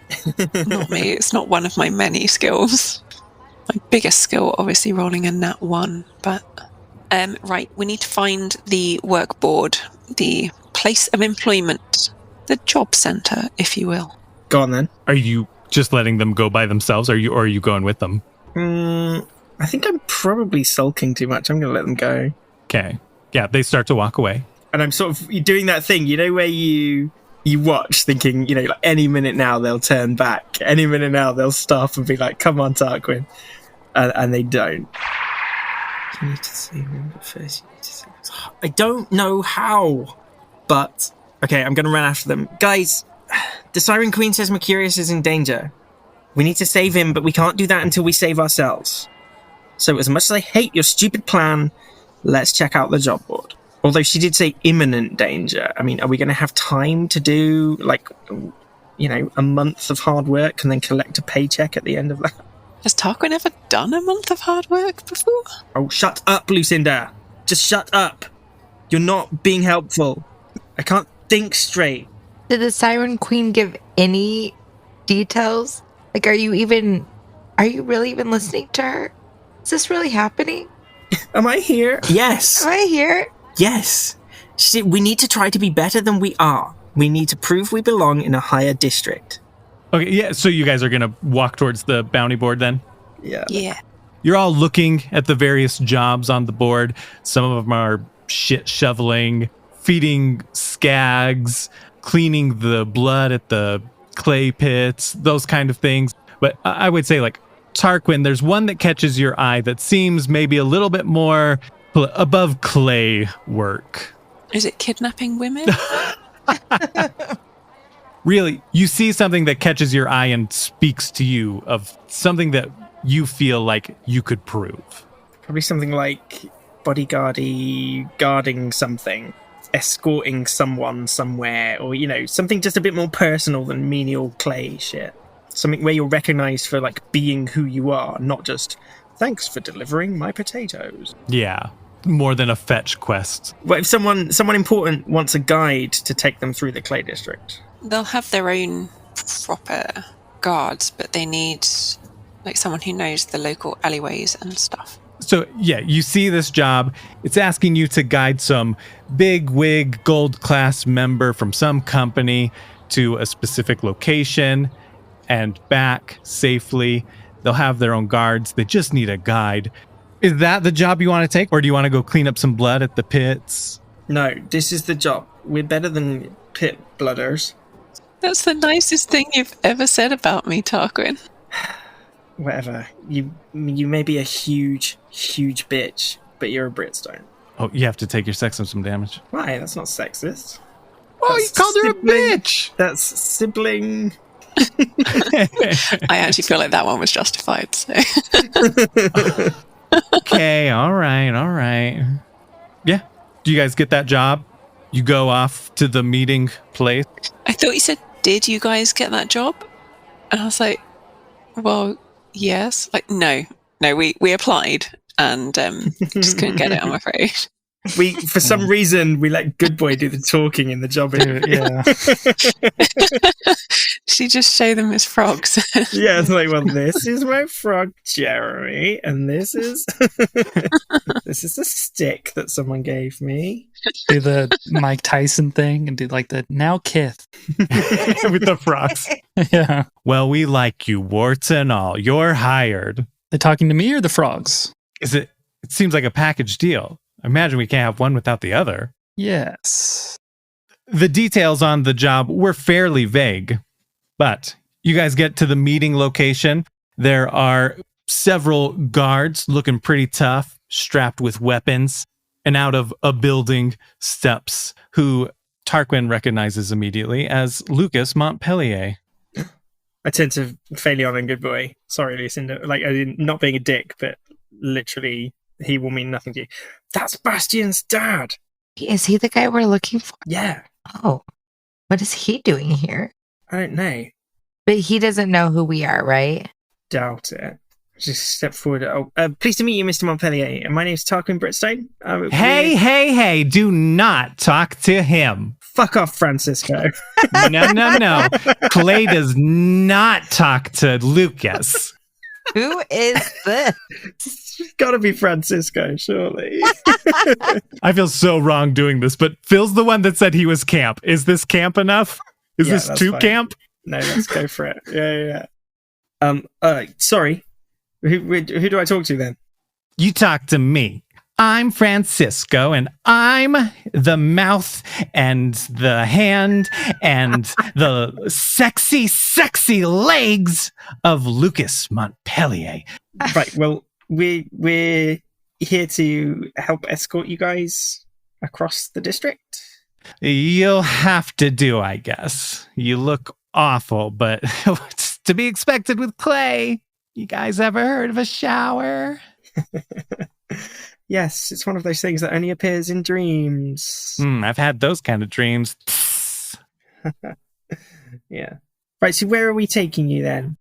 Not me. It's not one of my many skills. My biggest skill, obviously, rolling a nat 1. But right, we need to find the work board, the place of employment, the job center, if you will. Go on then. Are you just letting them go by themselves, or are you going with them? I think I'm probably sulking too much. I'm going to let them go. Okay. Yeah, they start to walk away. And I'm sort of doing that thing, where you watch thinking, like any minute now they'll turn back. Any minute now they'll stop and be like, come on, Tarquin. And they don't. You need to save him, but first you need to save him. I don't know how, but okay, I'm going to run after them. Guys, the Siren Queen says Mercurius is in danger. We need to save him, but we can't do that until we save ourselves. So as much as I hate your stupid plan, let's check out the job board. Although she did say imminent danger. I mean, are we going to have time to do, a month of hard work and then collect a paycheck at the end of that? Has Tarquin ever done a month of hard work before? Oh, shut up, Lucinda. Just shut up. You're not being helpful. I can't think straight. Did the Siren Queen give any details? Like, are you really even listening to her? Is this really happening? Am I here? Yes. Am I here? Yes. We need to try to be better than we are. We need to prove we belong in a higher district. Okay, yeah, so you guys are going to walk towards the bounty board then? Yeah. Yeah. You're all looking at the various jobs on the board. Some of them are shit shoveling, feeding skags, cleaning the blood at the clay pits, those kind of things. But I would say, like, Tarquin, there's one that catches your eye that seems maybe a little bit more above clay work. Is it kidnapping women? Really, you see something that catches your eye and speaks to you of something that you feel like you could prove. Probably something like bodyguardy, guarding something, escorting someone somewhere, or, something just a bit more personal than menial clay shit. Something where you're recognized for, being who you are, not just, thanks for delivering my potatoes. Yeah, more than a fetch quest. What if someone important wants a guide to take them through the clay district? They'll have their own proper guards, but they need someone who knows the local alleyways and stuff. So yeah, you see this job. It's asking you to guide some big wig gold class member from some company to a specific location and back safely. They'll have their own guards. They just need a guide. Is that the job you want to take? Or do you want to go clean up some blood at the pits? No, this is the job. We're better than pit blooders. That's the nicest thing you've ever said about me, Tarquin. Whatever. You may be a huge, huge bitch, but you're a Britstone. Oh, you have to take your sexism some damage. Why? That's not sexist. Oh, you called her a bitch! That's sibling. I actually feel like that one was justified. So. Okay, all right. Yeah. Do you guys get that job? You go off to the meeting place. I thought you said, did you guys get that job? And I was like, well, yes. No, we applied and just couldn't get it, I'm afraid. For some reason, we let Good Boy do the talking in the job interview. Yeah. She just show them his frogs. Yeah, it's like, well, this is my frog, Jeremy, and this is This is a stick that someone gave me. Do the Mike Tyson thing and do like the now Kith. With the frogs. Yeah. Well, we like you, warts and all. You're hired. They talking to me or the frogs? It seems like a package deal. I imagine we can't have one without the other. Yes. The details on the job were fairly vague, but you guys get to the meeting location. There are several guards looking pretty tough, strapped with weapons, and out of a building steps who Tarquin recognizes immediately as Lucas Montpellier. I tend to Phaleon and good boy. Sorry, Lucinda. Like, not being a dick, but literally, he will mean nothing to you. That's Bastian's dad. Is he the guy we're looking for? Yeah. Oh, what is he doing here? I don't know. But he doesn't know who we are, right? Doubt it. Just step forward. Oh, pleased to meet you, Mr. Montpellier. My name's Tarquin Britstone. Hey, do not talk to him. Fuck off, Francisco. No. Clay does not talk to Lucas. Who is this? It's gotta be Francisco, surely. I feel so wrong doing this, but Phil's the one that said he was camp. Is this camp enough? Is Yeah, this that's too fine. camp? No, let's go for it. Yeah. Sorry. Who do I talk to then? You talk to me. I'm Francisco, and I'm the mouth and the hand and the sexy, sexy legs of Lucas Montpellier. Right, well, we're here to help escort you guys across the district. You'll have to do, I guess. You look awful, but it's to be expected with Clay. You guys ever heard of a shower? Yes, it's one of those things that only appears in dreams. I've had those kind of dreams. Yeah. Right, so where are we taking you then?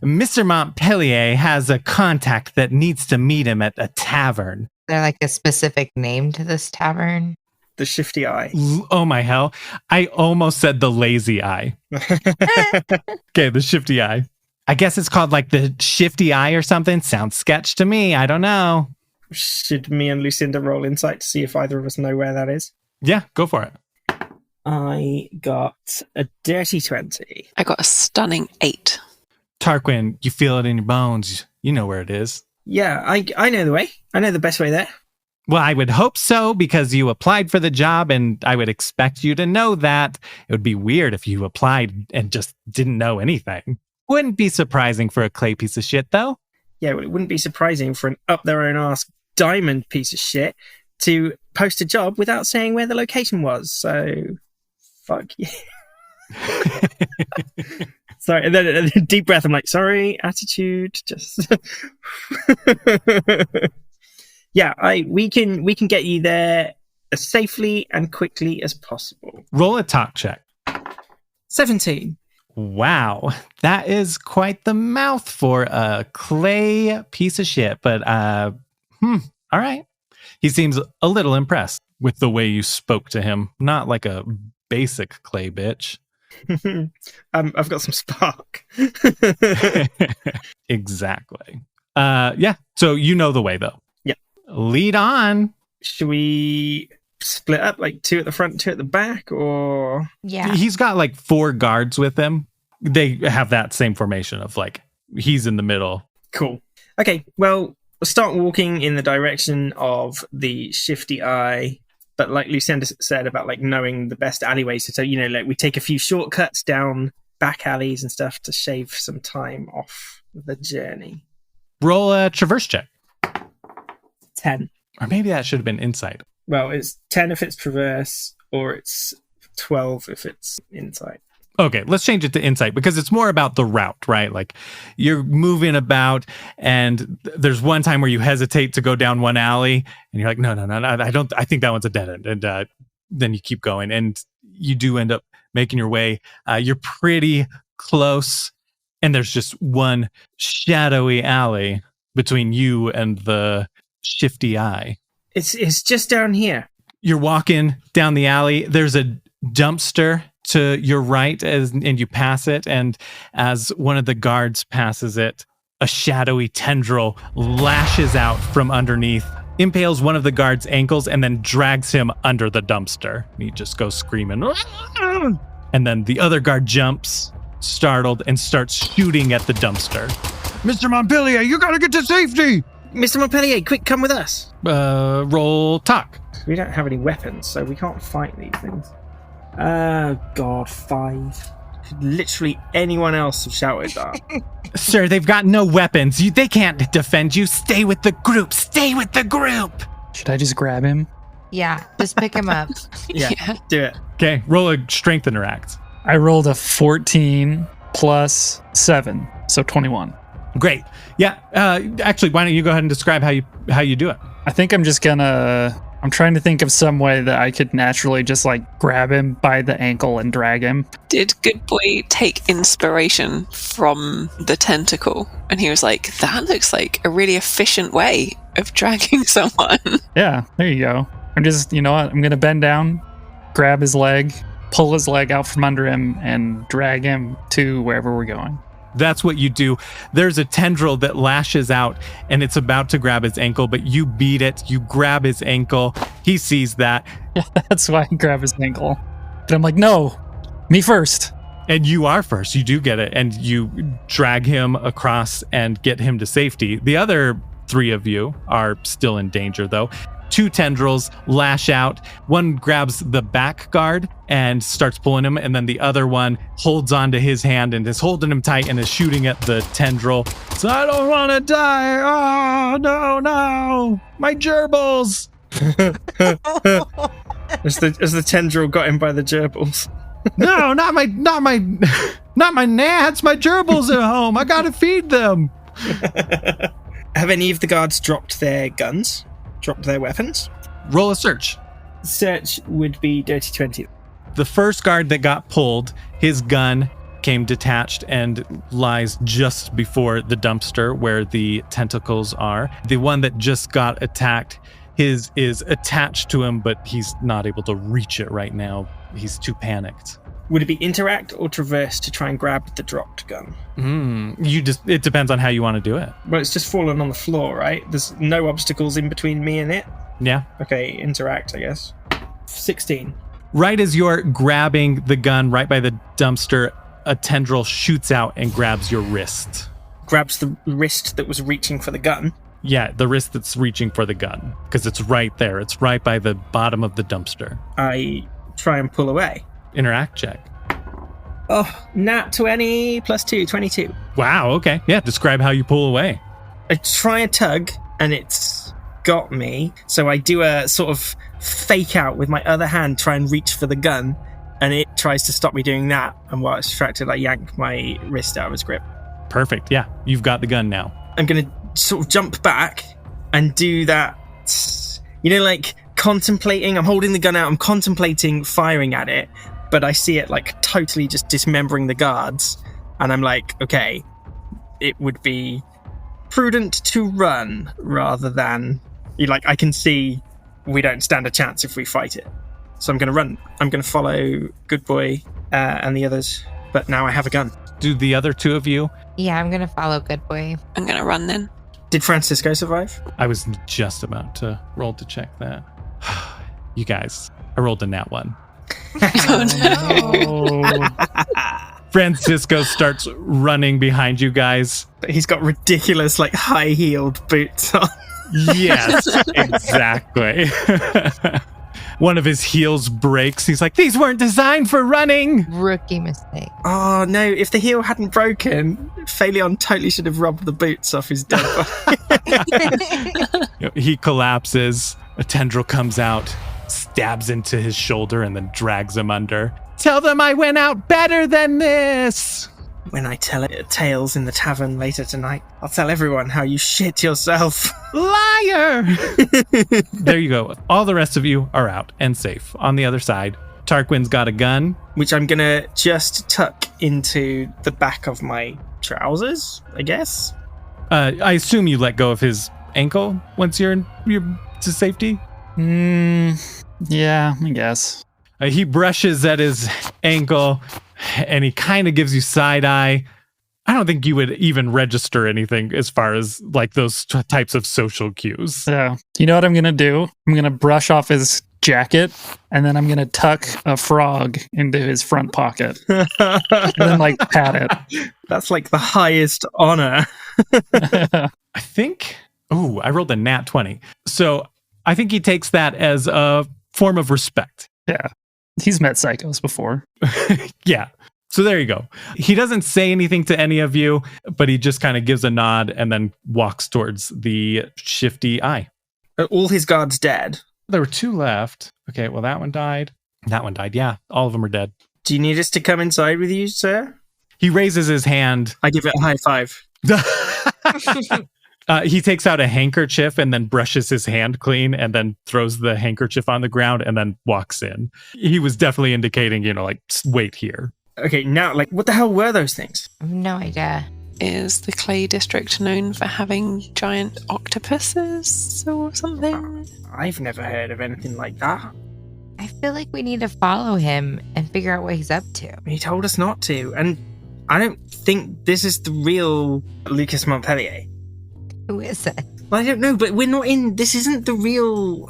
Mr. Montpellier has a contact that needs to meet him at a tavern. Is there like a specific name to this tavern? The Shifty Eye. Oh my hell. I almost said the lazy eye. Okay, the shifty eye. I guess it's called like the Shifty Eye or something. Sounds sketch to me. I don't know. Should me and Lucinda roll insight to see if either of us know where that is? Yeah, go for it. I got a dirty 20. I got a stunning 8. Tarquin, you feel it in your bones. You know where it is. Yeah, I know the way. I know the best way there. Well, I would hope so because you applied for the job and I would expect you to know that. It would be weird if you applied and just didn't know anything. Wouldn't be surprising for a Clay piece of shit, though. Yeah, well, it wouldn't be surprising for an up-their-own-arse diamond piece of shit to post a job without saying where the location was. So, fuck you. Sorry, and then a deep breath. I'm like, sorry, attitude. Just yeah, we can get you there as safely and quickly as possible. Roll a talk check. 17. Wow, that is quite the mouth for a Clay piece of shit. But all right. He seems a little impressed with the way you spoke to him. Not like a basic Clay bitch. I've got some spark. Exactly. Yeah. So you know the way though. Yeah. Lead on. Should we split up, like 2 at the front, 2 at the back, or? Yeah. He's got like 4 guards with him. They have that same formation of like he's in the middle. Cool. Okay. Well, we'll start walking in the direction of the Shifty Eye. But like Lucinda said about like knowing the best alleyways, so like we take a few shortcuts down back alleys and stuff to shave some time off the journey. Roll a traverse check. 10. Or maybe that should have been insight. Well, it's 10 if it's traverse, or it's 12 if it's insight. Okay, let's change it to insight because it's more about the route, right? Like you're moving about and there's one time where you hesitate to go down one alley and you're like, no, I think that one's a dead end. And then you keep going and you do end up making your way. You're pretty close and there's just one shadowy alley between you and the Shifty Eye. It's just down here. You're walking down the alley. There's a dumpster to your right and you pass it, and as one of the guards passes it, a shadowy tendril lashes out from underneath impales one of the guard's ankles, and then drags him under the dumpster. He just goes screaming. And then the other guard jumps, startled, and starts shooting at the dumpster. Mr. Montpellier, you gotta get to safety! Mr. Montpellier, quick, come with us. Roll talk. We don't have any weapons, so we can't fight these things. God, 5. Literally anyone else have shouted that. Sir, they've got no weapons. They can't defend you. Stay with the group. Stay with the group. Should I just grab him? Yeah, just pick him up. Yeah, do it. Okay, roll a strength interact. I rolled a 14 plus 7, so 21. Great. Yeah. Actually, why don't you go ahead and describe how you do it? I think I'm trying to think of some way that I could naturally just like grab him by the ankle and drag him. Did Good Boy take inspiration from the tentacle? And he was like, that looks like a really efficient way of dragging someone. Yeah, there you go. I'm just, you know what? I'm going to bend down, grab his leg, pull his leg out from under him, and drag him to wherever we're going. That's what you do. There's a tendril that lashes out and it's about to grab his ankle, but you beat it. You grab his ankle. He sees that. Yeah, that's why I grab his ankle. But I'm like, no, me first. And you are first. You do get it. And you drag him across and get him to safety. The other 3 of you are still in danger, though. 2 tendrils lash out. One grabs the back guard and starts pulling him, and then the other one holds onto his hand and is holding him tight and is shooting at the tendril. So I don't want to die. Oh, no. My gerbils. As the tendril got him by the gerbils. No, not my gnats. My gerbils at home. I gotta feed them. Have any of the guards dropped their guns? Dropped their weapons? Roll a search. Search would be dirty 20. The first guard that got pulled, his gun came detached and lies just before the dumpster where the tentacles are. The one that just got attacked, his is attached to him, but he's not able to reach it right now. He's too panicked. Would it be interact or traverse to try and grab the dropped gun? It depends on how you want to do it. Well, it's just fallen on the floor, right? There's no obstacles in between me and it? Yeah. Okay, interact, I guess. 16. Right as you're grabbing the gun right by the dumpster, a tendril shoots out and grabs your wrist. Grabs the wrist that was reaching for the gun? Yeah, the wrist that's reaching for the gun. Because it's right there. It's right by the bottom of the dumpster. I try and pull away. Interact check. Oh, nat 20 plus 2, 22. Wow, okay. Yeah, describe how you pull away. I try a tug, and it's got me. So I do a sort of fake out with my other hand, try and reach for the gun, and it tries to stop me doing that. And while it's distracted, I yank my wrist out of its grip. Perfect, yeah. You've got the gun now. I'm going to sort of jump back and do that, like contemplating. I'm holding the gun out, I'm contemplating firing at it, but I see it like totally just dismembering the guards, and I'm like, okay, it would be prudent to run rather than I can see we don't stand a chance if we fight it. So I'm going to run. I'm going to follow Good Boy and the others, but now I have a gun. Do the other 2 of you? Yeah, I'm gonna follow Good Boy. I'm going to run then. Did Francisco survive? I was just about to roll to check that. You guys, I rolled a nat 1. Oh, no. Francisco starts running behind you guys. He's got ridiculous, high-heeled boots on. Yes, exactly. One of his heels breaks. He's like, these weren't designed for running. Rookie mistake. Oh, no. If the heel hadn't broken, Phaleon totally should have robbed the boots off his dead body. He collapses. A tendril comes out, stabs into his shoulder, and then drags him under. Tell them I went out better than this. When I tell tales in the tavern later tonight, I'll tell everyone how you shit yourself. Liar! There you go. All the rest of you are out and safe. On the other side, Tarquin's got a gun. Which I'm going to just tuck into the back of my trousers, I guess. I assume you let go of his ankle once you're to safety? Yeah, I guess. He brushes at his ankle, and he kind of gives you side eye, I don't think you would even register anything as far as like those types of social cues. So, you know what I'm going to do? I'm going to brush off his jacket, and then I'm going to tuck a frog into his front pocket. And then, like, pat it. That's like the highest honor. I think, I rolled a nat 20. So I think he takes that as a form of respect. Yeah. He's met psychos before. Yeah. So there you go. He doesn't say anything to any of you, but he just kind of gives a nod and then walks towards the shifty eye. Are all his guards dead? There were 2 left. Okay, well, that one died. That one died. Yeah, all of them are dead. Do you need us to come inside with you, sir? He raises his hand. I give it a high five. He takes out a handkerchief and then brushes his hand clean and then throws the handkerchief on the ground and then walks in. He was definitely indicating, like, wait here. Okay, now, like, what the hell were those things? I have no idea. Is the Clay District known for having giant octopuses or something? I've never heard of anything like that. I feel like we need to follow him and figure out what he's up to. He told us not to, and I don't think this is the real Lucas Montpellier. Who is it? Well, I don't know, but this isn't the real...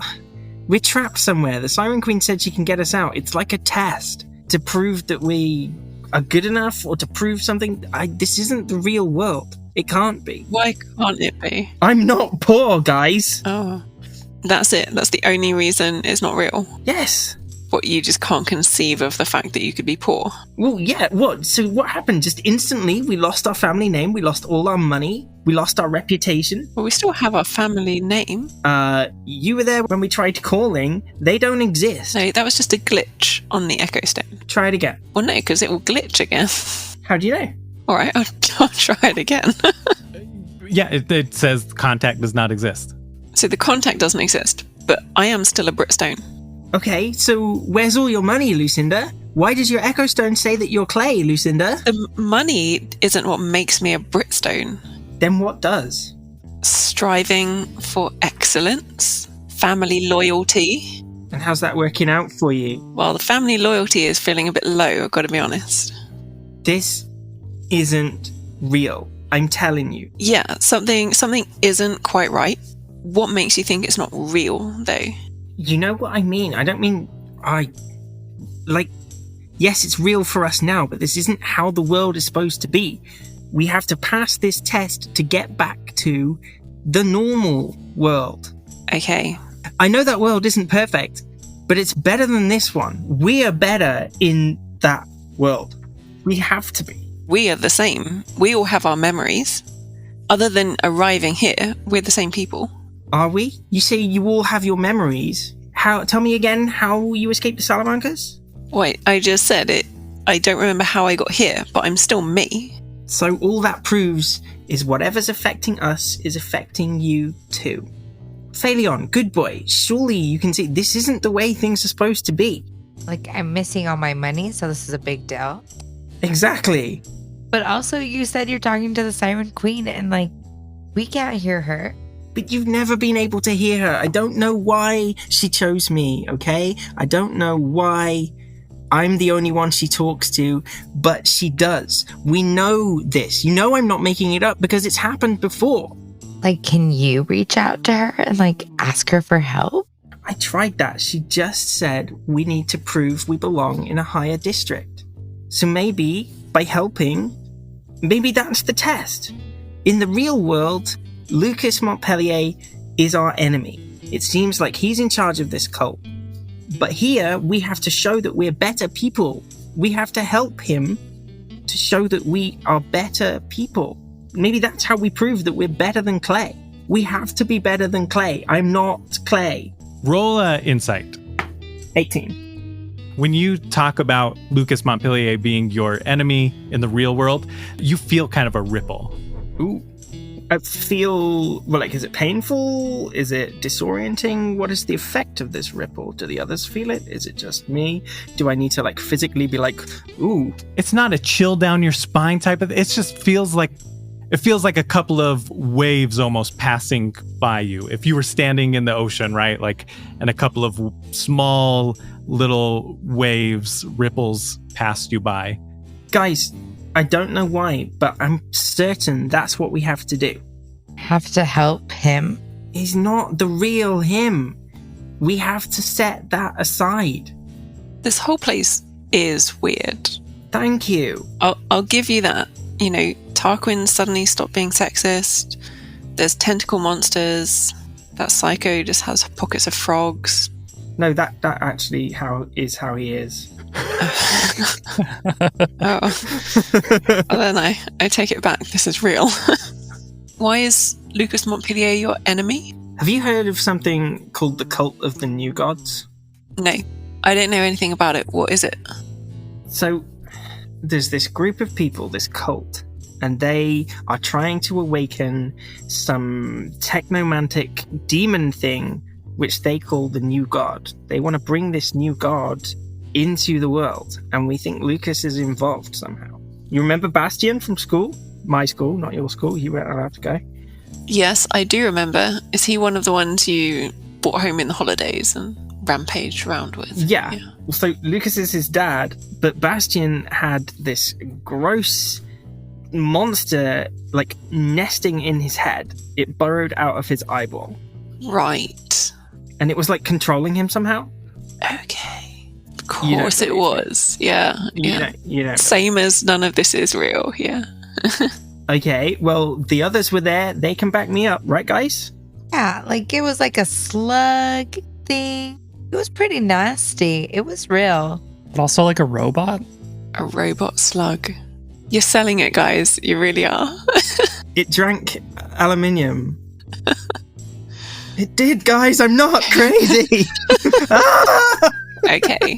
We're trapped somewhere. The Siren Queen said she can get us out. It's like a test to prove that we are good enough or to prove something. This isn't the real world. It can't be. Why can't it be? I'm not poor, guys. Oh, that's it. That's the only reason it's not real. Yes. What, you just can't conceive of the fact that you could be poor? Well, yeah, what? So what happened? Just instantly, we lost our family name, we lost all our money, we lost our reputation. Well, we still have our family name. You were there when we tried calling. They don't exist. No, that was just a glitch on the Echo Stone. Try it again. Well, no, because it will glitch again. How do you know? All right, I'll try it again. Yeah, it says contact does not exist. So the contact doesn't exist, but I am still a Britstone. Okay, so where's all your money, Lucinda? Why does your Echo Stone say that you're Clay, Lucinda? The money isn't what makes me a Britstone. Then what does? Striving for excellence, family loyalty. And how's that working out for you? Well, the family loyalty is feeling a bit low, I've got to be honest. This isn't real. I'm telling you. Yeah, something isn't quite right. What makes you think it's not real, though? You know what I mean? I don't mean... yes, it's real for us now, but this isn't how the world is supposed to be. We have to pass this test to get back to the normal world. Okay. I know that world isn't perfect, but it's better than this one. We are better in that world. We have to be. We are the same. We all have our memories. Other than arriving here, we're the same people. Are we? You say you all have your memories. Tell me again how you escaped the Salamancas? Wait, I just said it. I don't remember how I got here, but I'm still me. So all that proves is whatever's affecting us is affecting you too. Phaleon, good boy. Surely you can see this isn't the way things are supposed to be. Like, I'm missing all my money, so this is a big deal. Exactly. But also, you said you're talking to the Siren Queen, and, like, we can't hear her. But you've never been able to hear her. I don't know why she chose me, okay? I don't know why I'm the only one she talks to, but she does. We know this. You know I'm not making it up because it's happened before. Like, can you reach out to her and, like, ask her for help? I tried that. She just said we need to prove we belong in a higher district. So maybe, by helping, maybe that's the test. In the real world, Lucas Montpellier is our enemy. It seems like he's in charge of this cult. But here, we have to show that we're better people. We have to help him to show that we are better people. Maybe that's how we prove that we're better than Clay. We have to be better than Clay. I'm not Clay. Roll insight. 18. When you talk about Lucas Montpellier being your enemy in the real world, you feel kind of a ripple. Ooh. I feel, is it painful? Is it disorienting? What is the effect of this ripple? Do the others feel it? Is it just me? Do I need to physically be ooh? It's not a chill down your spine type of, it just feels like a couple of waves almost passing by you. If you were standing in the ocean, right? And a couple of small little waves, ripples passed you by. Guys, I don't know why, but I'm certain that's what we have to do. Have to help him. He's not the real him. We have to set that aside. This whole place is weird. Thank you. I'll give you that. You know, Tarquin suddenly stopped being sexist. There's tentacle monsters. That psycho just has pockets of frogs. No, that actually how he is. Oh. Well, then I take it back. This is real. Why is Lucas Montpellier your enemy? Have you heard of something called the Cult of the New Gods? No, I don't know anything about it. What is it? So, there's this group of people, this cult, and they are trying to awaken some technomantic demon thing, which they call the New God. They want to bring this new God into the world, and we think Lucas is involved somehow. You remember Bastian from school? My school, not your school. You weren't allowed to go. Yes, I do remember. Is he one of the ones you brought home in the holidays and rampaged around with? Yeah. So Lucas is his dad, but Bastian had this gross monster like nesting in his head. It burrowed out of his eyeball. Right. And it was like controlling him somehow. Okay. Of course it was. Yeah. You know. Same as none of this is real. Yeah. Okay, well, the others were there. They can back me up, right, guys? Yeah, like it was like a slug thing. It was pretty nasty. It was real. But also like a robot? A robot slug. You're selling it, guys. You really are. It drank aluminium. It did, guys. I'm not crazy. Ah! Okay.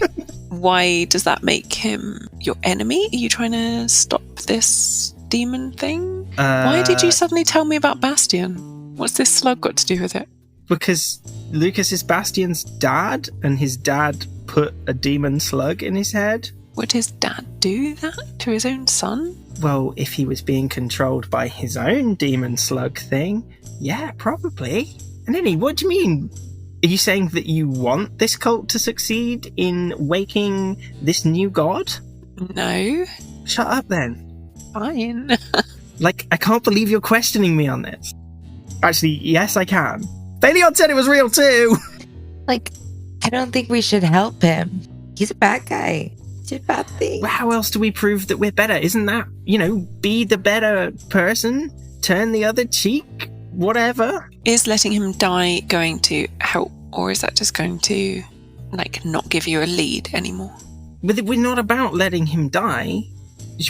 Why does that make him your enemy? Are you trying to stop this demon thing? Why did you suddenly tell me about Bastian? What's this slug got to do with it? Because Lucas is Bastian's dad, and his dad put a demon slug in his head. Would his dad do that to his own son? Well, if he was being controlled by his own demon slug thing, yeah, probably. And Annie, what do you mean? Are you saying that you want this cult to succeed in waking this new god? No. Shut up then. Fine. Like, I can't believe you're questioning me on this. Actually, yes, I can. Thalion said it was real too! Like, I don't think we should help him. He's a bad guy. He did bad things. Well, how else do we prove that we're better? Isn't that, be the better person? Turn the other cheek? Whatever? Is letting him die going to help, or is that just going to, not give you a lead anymore? But we're not about letting him die.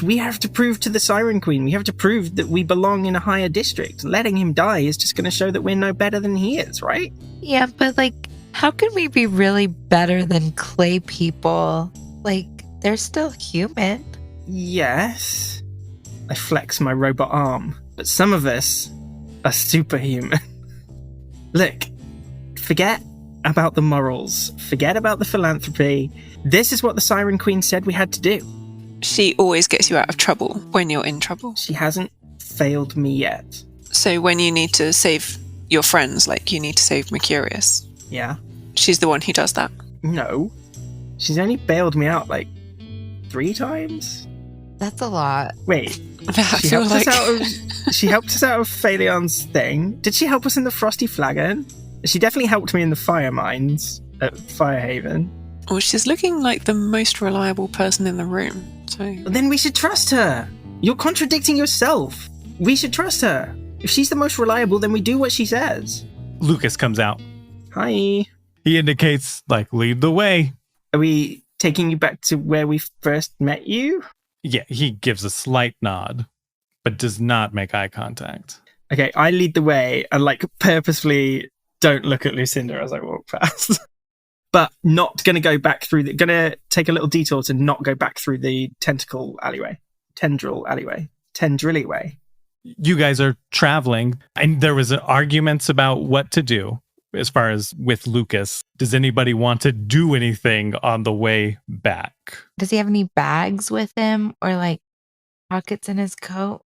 We have to prove to the Siren Queen, we have to prove that we belong in a higher district. Letting him die is just going to show that we're no better than he is, right? Yeah, but how can we be really better than clay people? They're still human. Yes. I flex my robot arm, but some of us are superhuman. Look, forget about the morals, forget about the philanthropy. This is what the Siren Queen said we had to do. She always gets you out of trouble when you're in trouble. She hasn't failed me yet. So when you need to save your friends, you need to save Mercurius, Yeah? she's the one who does that. No. She's only bailed me out 3 times? That's a lot. Wait. I feel like She helped us out of Phalion's thing. Did she help us in the Frosty Flagon? She definitely helped me in the fire mines at Firehaven. well, she's looking like the most reliable person in the room. So Then we should trust her. You're contradicting yourself. We should trust her. If she's the most reliable, then we do what she says. Lucas comes out. Hi. He indicates, lead the way. Are we taking you back to where we first met you? Yeah, he gives a slight nod, but does not make eye contact. Okay, I lead the way and purposefully don't look at Lucinda as I walk past. But not going to go back through going to take a little detour to not go back through the tendril alleyway. You guys are traveling, and there was arguments about what to do as far as with Lucas. Does anybody want to do anything on the way back? Does he have any bags with him or pockets in his coat?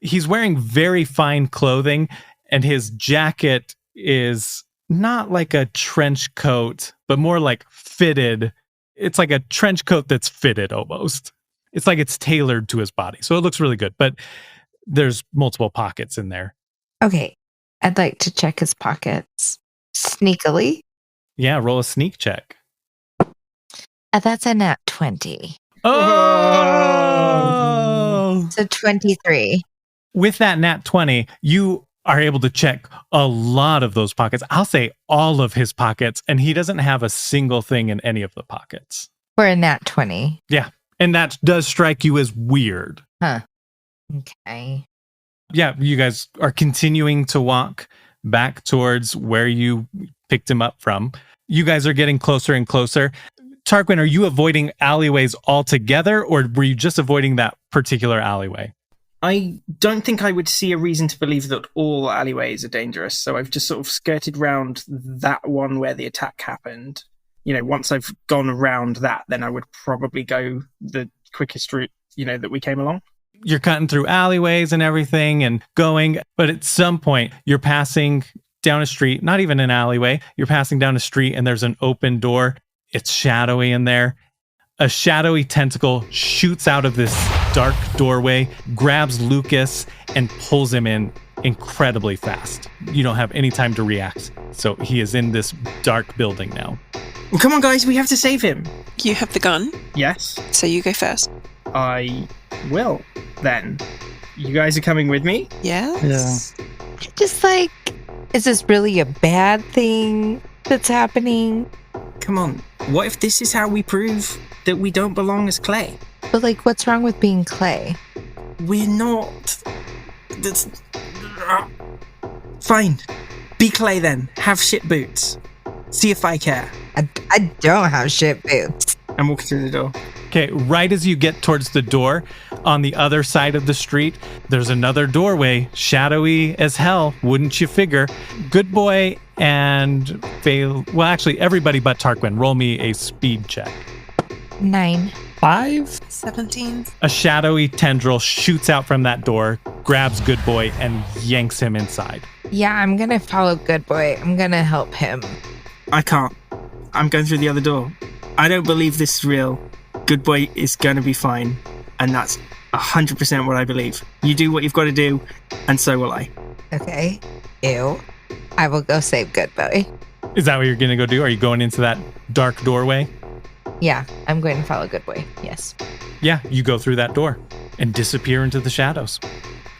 He's wearing very fine clothing, and his jacket is not like a trench coat, but more fitted. It's like a trench coat that's fitted almost. It's like it's tailored to his body. So it looks really good, but there's multiple pockets in there. Okay. I'd like to check his pockets sneakily. Yeah, roll a sneak check. That's a nat 20. Oh! So 23. With that nat 20, you are able to check a lot of those pockets. I'll say all of his pockets, and he doesn't have a single thing in any of the pockets. For a nat 20. Yeah. And that does strike you as weird. Huh. Okay. Yeah, you guys are continuing to walk back towards where you picked him up from. You guys are getting closer and closer. Tarquin, are you avoiding alleyways altogether, or were you just avoiding that particular alleyway? I don't think I would see a reason to believe that all alleyways are dangerous, so I've just sort of skirted round that one where the attack happened. Once I've gone around that, then I would probably go the quickest route, that we came along. You're cutting through alleyways and everything and going, but at some point you're passing down a street, not even an alleyway. You're passing down a street and there's an open door. It's shadowy in there. A shadowy tentacle shoots out of this dark doorway, grabs Lucas, and pulls him in incredibly fast. You don't have any time to react. So he is in this dark building now. Well, come on, guys, we have to save him. You have the gun, Yes, so you go first. I will, then. You guys are coming with me? Yes. Just like, is this really a bad thing that's happening? Come on. What if this is how we prove that we don't belong as clay? But like, what's wrong with being clay? We're not. That's... Fine. Be clay then. Have shit boots. See if I care. I don't have shit boots. I'm walking through the door. Okay, right as you get towards the door, on the other side of the street, there's another doorway, shadowy as hell, wouldn't you figure? Good boy and fail. Well, actually, everybody but Tarquin, roll me a speed check. 9. 5? 17. A shadowy tendril shoots out from that door, grabs Good Boy, and yanks him inside. Yeah, I'm gonna follow Good Boy. I'm gonna help him. I can't. I'm going through the other door. I don't believe this is real. Good Boy is going to be fine. And that's 100% what I believe. You do what you've got to do, and so will I. Okay. Ew. I will go save Good Boy. Is that what you're going to go do? Are you going into that dark doorway? Yeah, I'm going to follow Good Boy. Yes. Yeah, you go through that door and disappear into the shadows.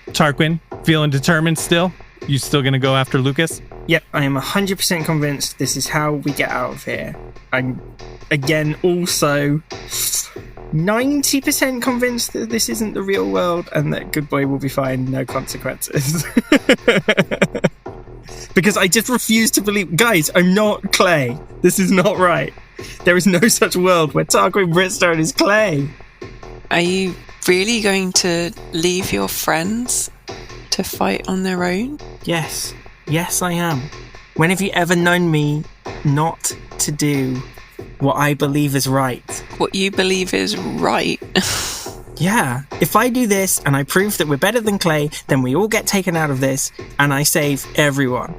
Tarquin, feeling determined still? You still going to go after Lucas? Yep, I am 100% convinced this is how we get out of here. I'm, again, also 90% convinced that this isn't the real world and that Good Boy will be fine, no consequences. Because I just refuse to believe... Guys, I'm not clay. This is not right. There is no such world where Tarquin Britstone is clay. Are you really going to leave your friends to fight on their own? Yes. Yes, I am. When have you ever known me not to do what I believe is right? What you believe is right. Yeah. If I do this and I prove that we're better than clay, then we all get taken out of this and I save everyone.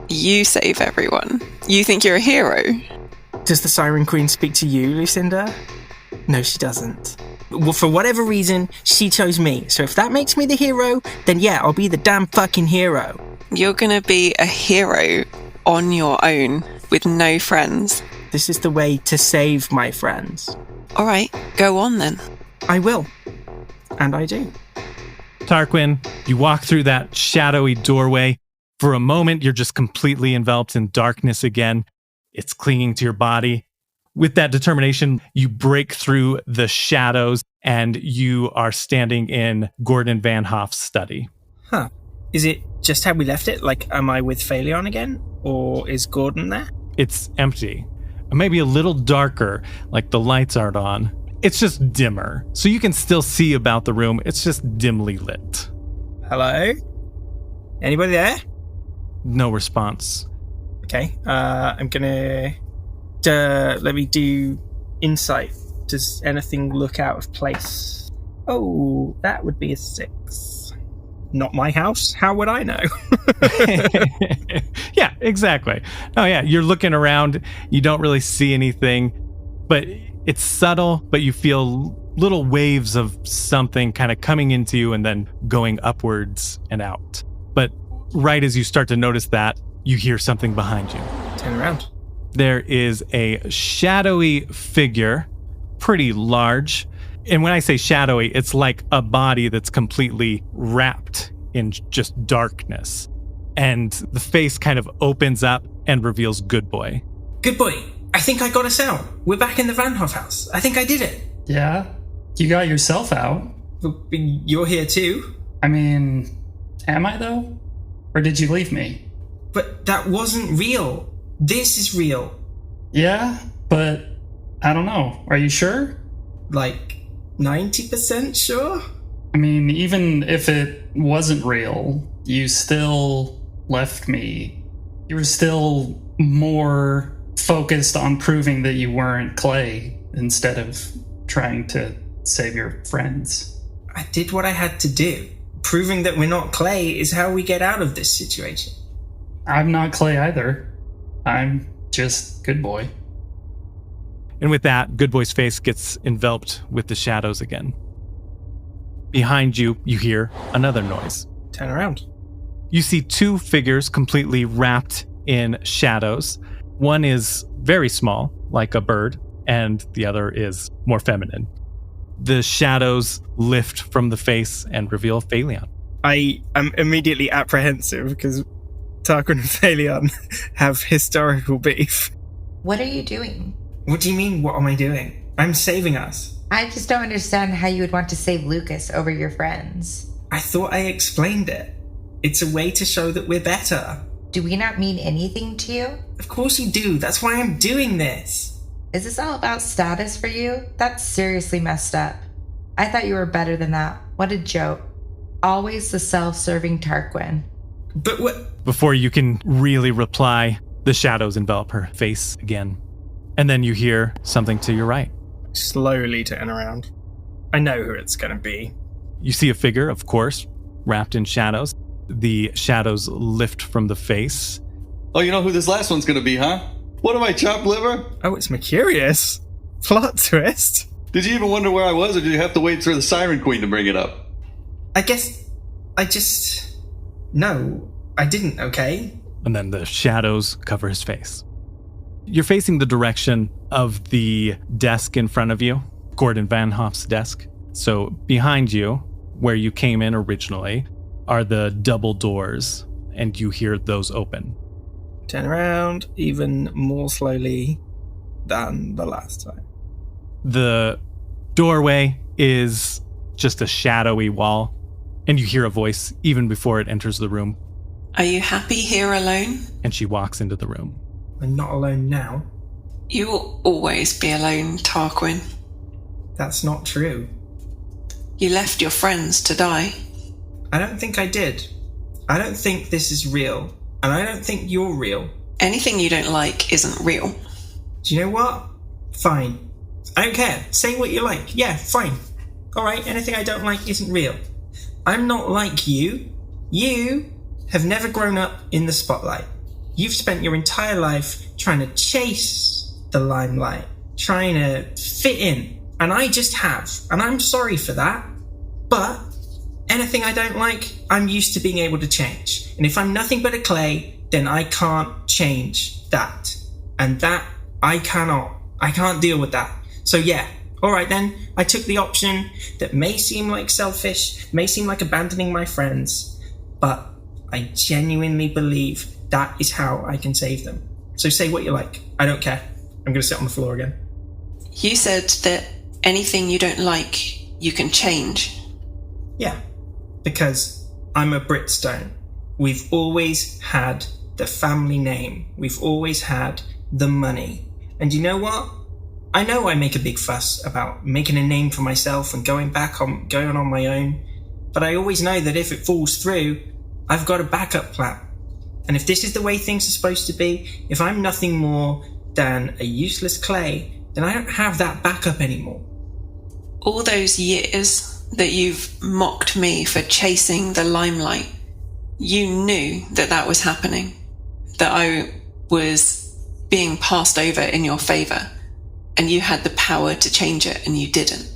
You save everyone. You think you're a hero? Does the Siren Queen speak to you, Lucinda? No, she doesn't. Well, for whatever reason, she chose me. So if that makes me the hero, then yeah, I'll be the damn fucking hero. You're gonna be a hero on your own with no friends. This is the way to save my friends. All right, go on then. I will. And I do. Tarquin, you walk through that shadowy doorway. For a moment, you're just completely enveloped in darkness again. It's clinging to your body. With that determination, you break through the shadows and you are standing in Gordon Van Hoff's study. Huh. Is it just how we left it? Like, am I with Phaleon again? Or is Gordon there? It's empty. Maybe a little darker, like the lights aren't on. It's just dimmer, so you can still see about the room. It's just dimly lit. Hello? Anybody there? No response. Okay, I'm gonna... let me do insight. Does anything look out of place? Oh, that would be a 6. Not my house? How would I know? Yeah, exactly. Oh yeah, you're looking around. You don't really see anything, but it's subtle, but you feel little waves of something kind of coming into you and then going upwards and out. But right as you start to notice that, you hear something behind you. Turn around. There is a shadowy figure, pretty large. And when I say shadowy, it's like a body that's completely wrapped in just darkness. And the face kind of opens up and reveals Good Boy. Good Boy, I think I got us out. We're back in the Van Hoff house. I think I did it. Yeah? You got yourself out. But you're here too. I mean, am I though? Or did you leave me? But that wasn't real. This is real. Yeah, but I don't know. Are you sure? Like 90% sure? I mean, even if it wasn't real, you still left me. You were still more focused on proving that you weren't Clay instead of trying to save your friends. I did what I had to do. Proving that we're not Clay is how we get out of this situation. I'm not Clay either. I'm just Good Boy. And with that, Good Boy's face gets enveloped with the shadows again. Behind you, you hear another noise. Turn around. You see two figures completely wrapped in shadows. One is very small, like a bird, and the other is more feminine. The shadows lift from the face and reveal Phaleon. I am immediately apprehensive because Tarquin and Phaleon have historical beef. What are you doing? What do you mean, what am I doing? I'm saving us. I just don't understand how you would want to save Lucas over your friends. I thought I explained it. It's a way to show that we're better. Do we not mean anything to you? Of course you do. That's why I'm doing this. Is this all about status for you? That's seriously messed up. I thought you were better than that. What a joke. Always the self-serving Tarquin. But what? Before you can really reply, the shadows envelop her face again. And then you hear something to your right. Slowly turn around. I know who it's going to be. You see a figure, of course, wrapped in shadows. The shadows lift from the face. Oh, you know who this last one's gonna be, huh? What am I, chopped liver? Oh, it's Mercurius. Plot twist. Did you even wonder where I was, or did you have to wait for the Siren Queen to bring it up? I guess I just... No, I didn't, okay? And then the shadows cover his face. You're facing the direction of the desk in front of you, Gordon Van Hoff's desk. So behind you, where you came in originally, are the double doors, and you hear those open. Turn around even more slowly than the last time. The doorway is just a shadowy wall, and you hear a voice even before it enters the room. Are you happy here alone? And she walks into the room. I'm not alone now. You will always be alone, Tarquin. That's not true. You left your friends to die. I don't think I did. I don't think this is real. And I don't think you're real. Anything you don't like isn't real. Do you know what? Fine. I don't care. Say what you like. Yeah, fine. Alright, anything I don't like isn't real. I'm not like you. You have never grown up in the spotlight. You've spent your entire life trying to chase the limelight, trying to fit in. And I just have. And I'm sorry for that. But anything I don't like, I'm used to being able to change. And if I'm nothing but a Clay, then I can't change that. And that, I cannot. I can't deal with that. So yeah, alright then, I took the option that may seem like selfish, may seem like abandoning my friends, but I genuinely believe that is how I can save them. So say what you like. I don't care. I'm going to sit on the floor again. You said that anything you don't like, you can change. Yeah, because I'm a Britstone. We've always had the family name. We've always had the money. And you know what? I know I make a big fuss about making a name for myself and going on my own. But I always know that if it falls through, I've got a backup plan. And if this is the way things are supposed to be, if I'm nothing more than a useless Clay, then I don't have that backup anymore. All those years that you've mocked me for chasing the limelight, you knew that that was happening, that I was being passed over in your favor, and you had the power to change it, and you didn't.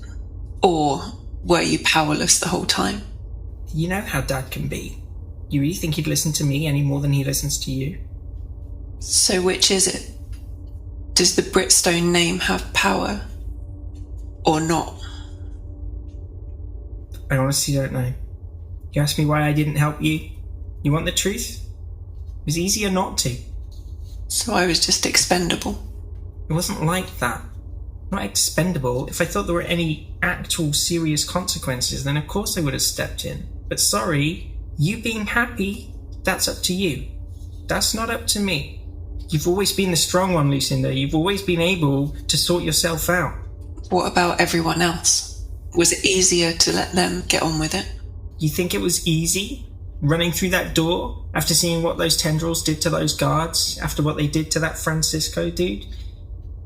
Or were you powerless the whole time? You know how Dad can be. You really think he'd listen to me any more than he listens to you? So which is it? Does the Britstone name have power? Or not? I honestly don't know. You asked me why I didn't help you. You want the truth? It was easier not to. So I was just expendable. It wasn't like that. Not expendable. If I thought there were any actual serious consequences, then of course I would have stepped in. But sorry, you being happy, that's up to you. That's not up to me. You've always been the strong one, Lucinda. You've always been able to sort yourself out. What about everyone else? Was it easier to let them get on with it? You think it was easy? Running through that door after seeing what those tendrils did to those guards, after what they did to that Francisco dude?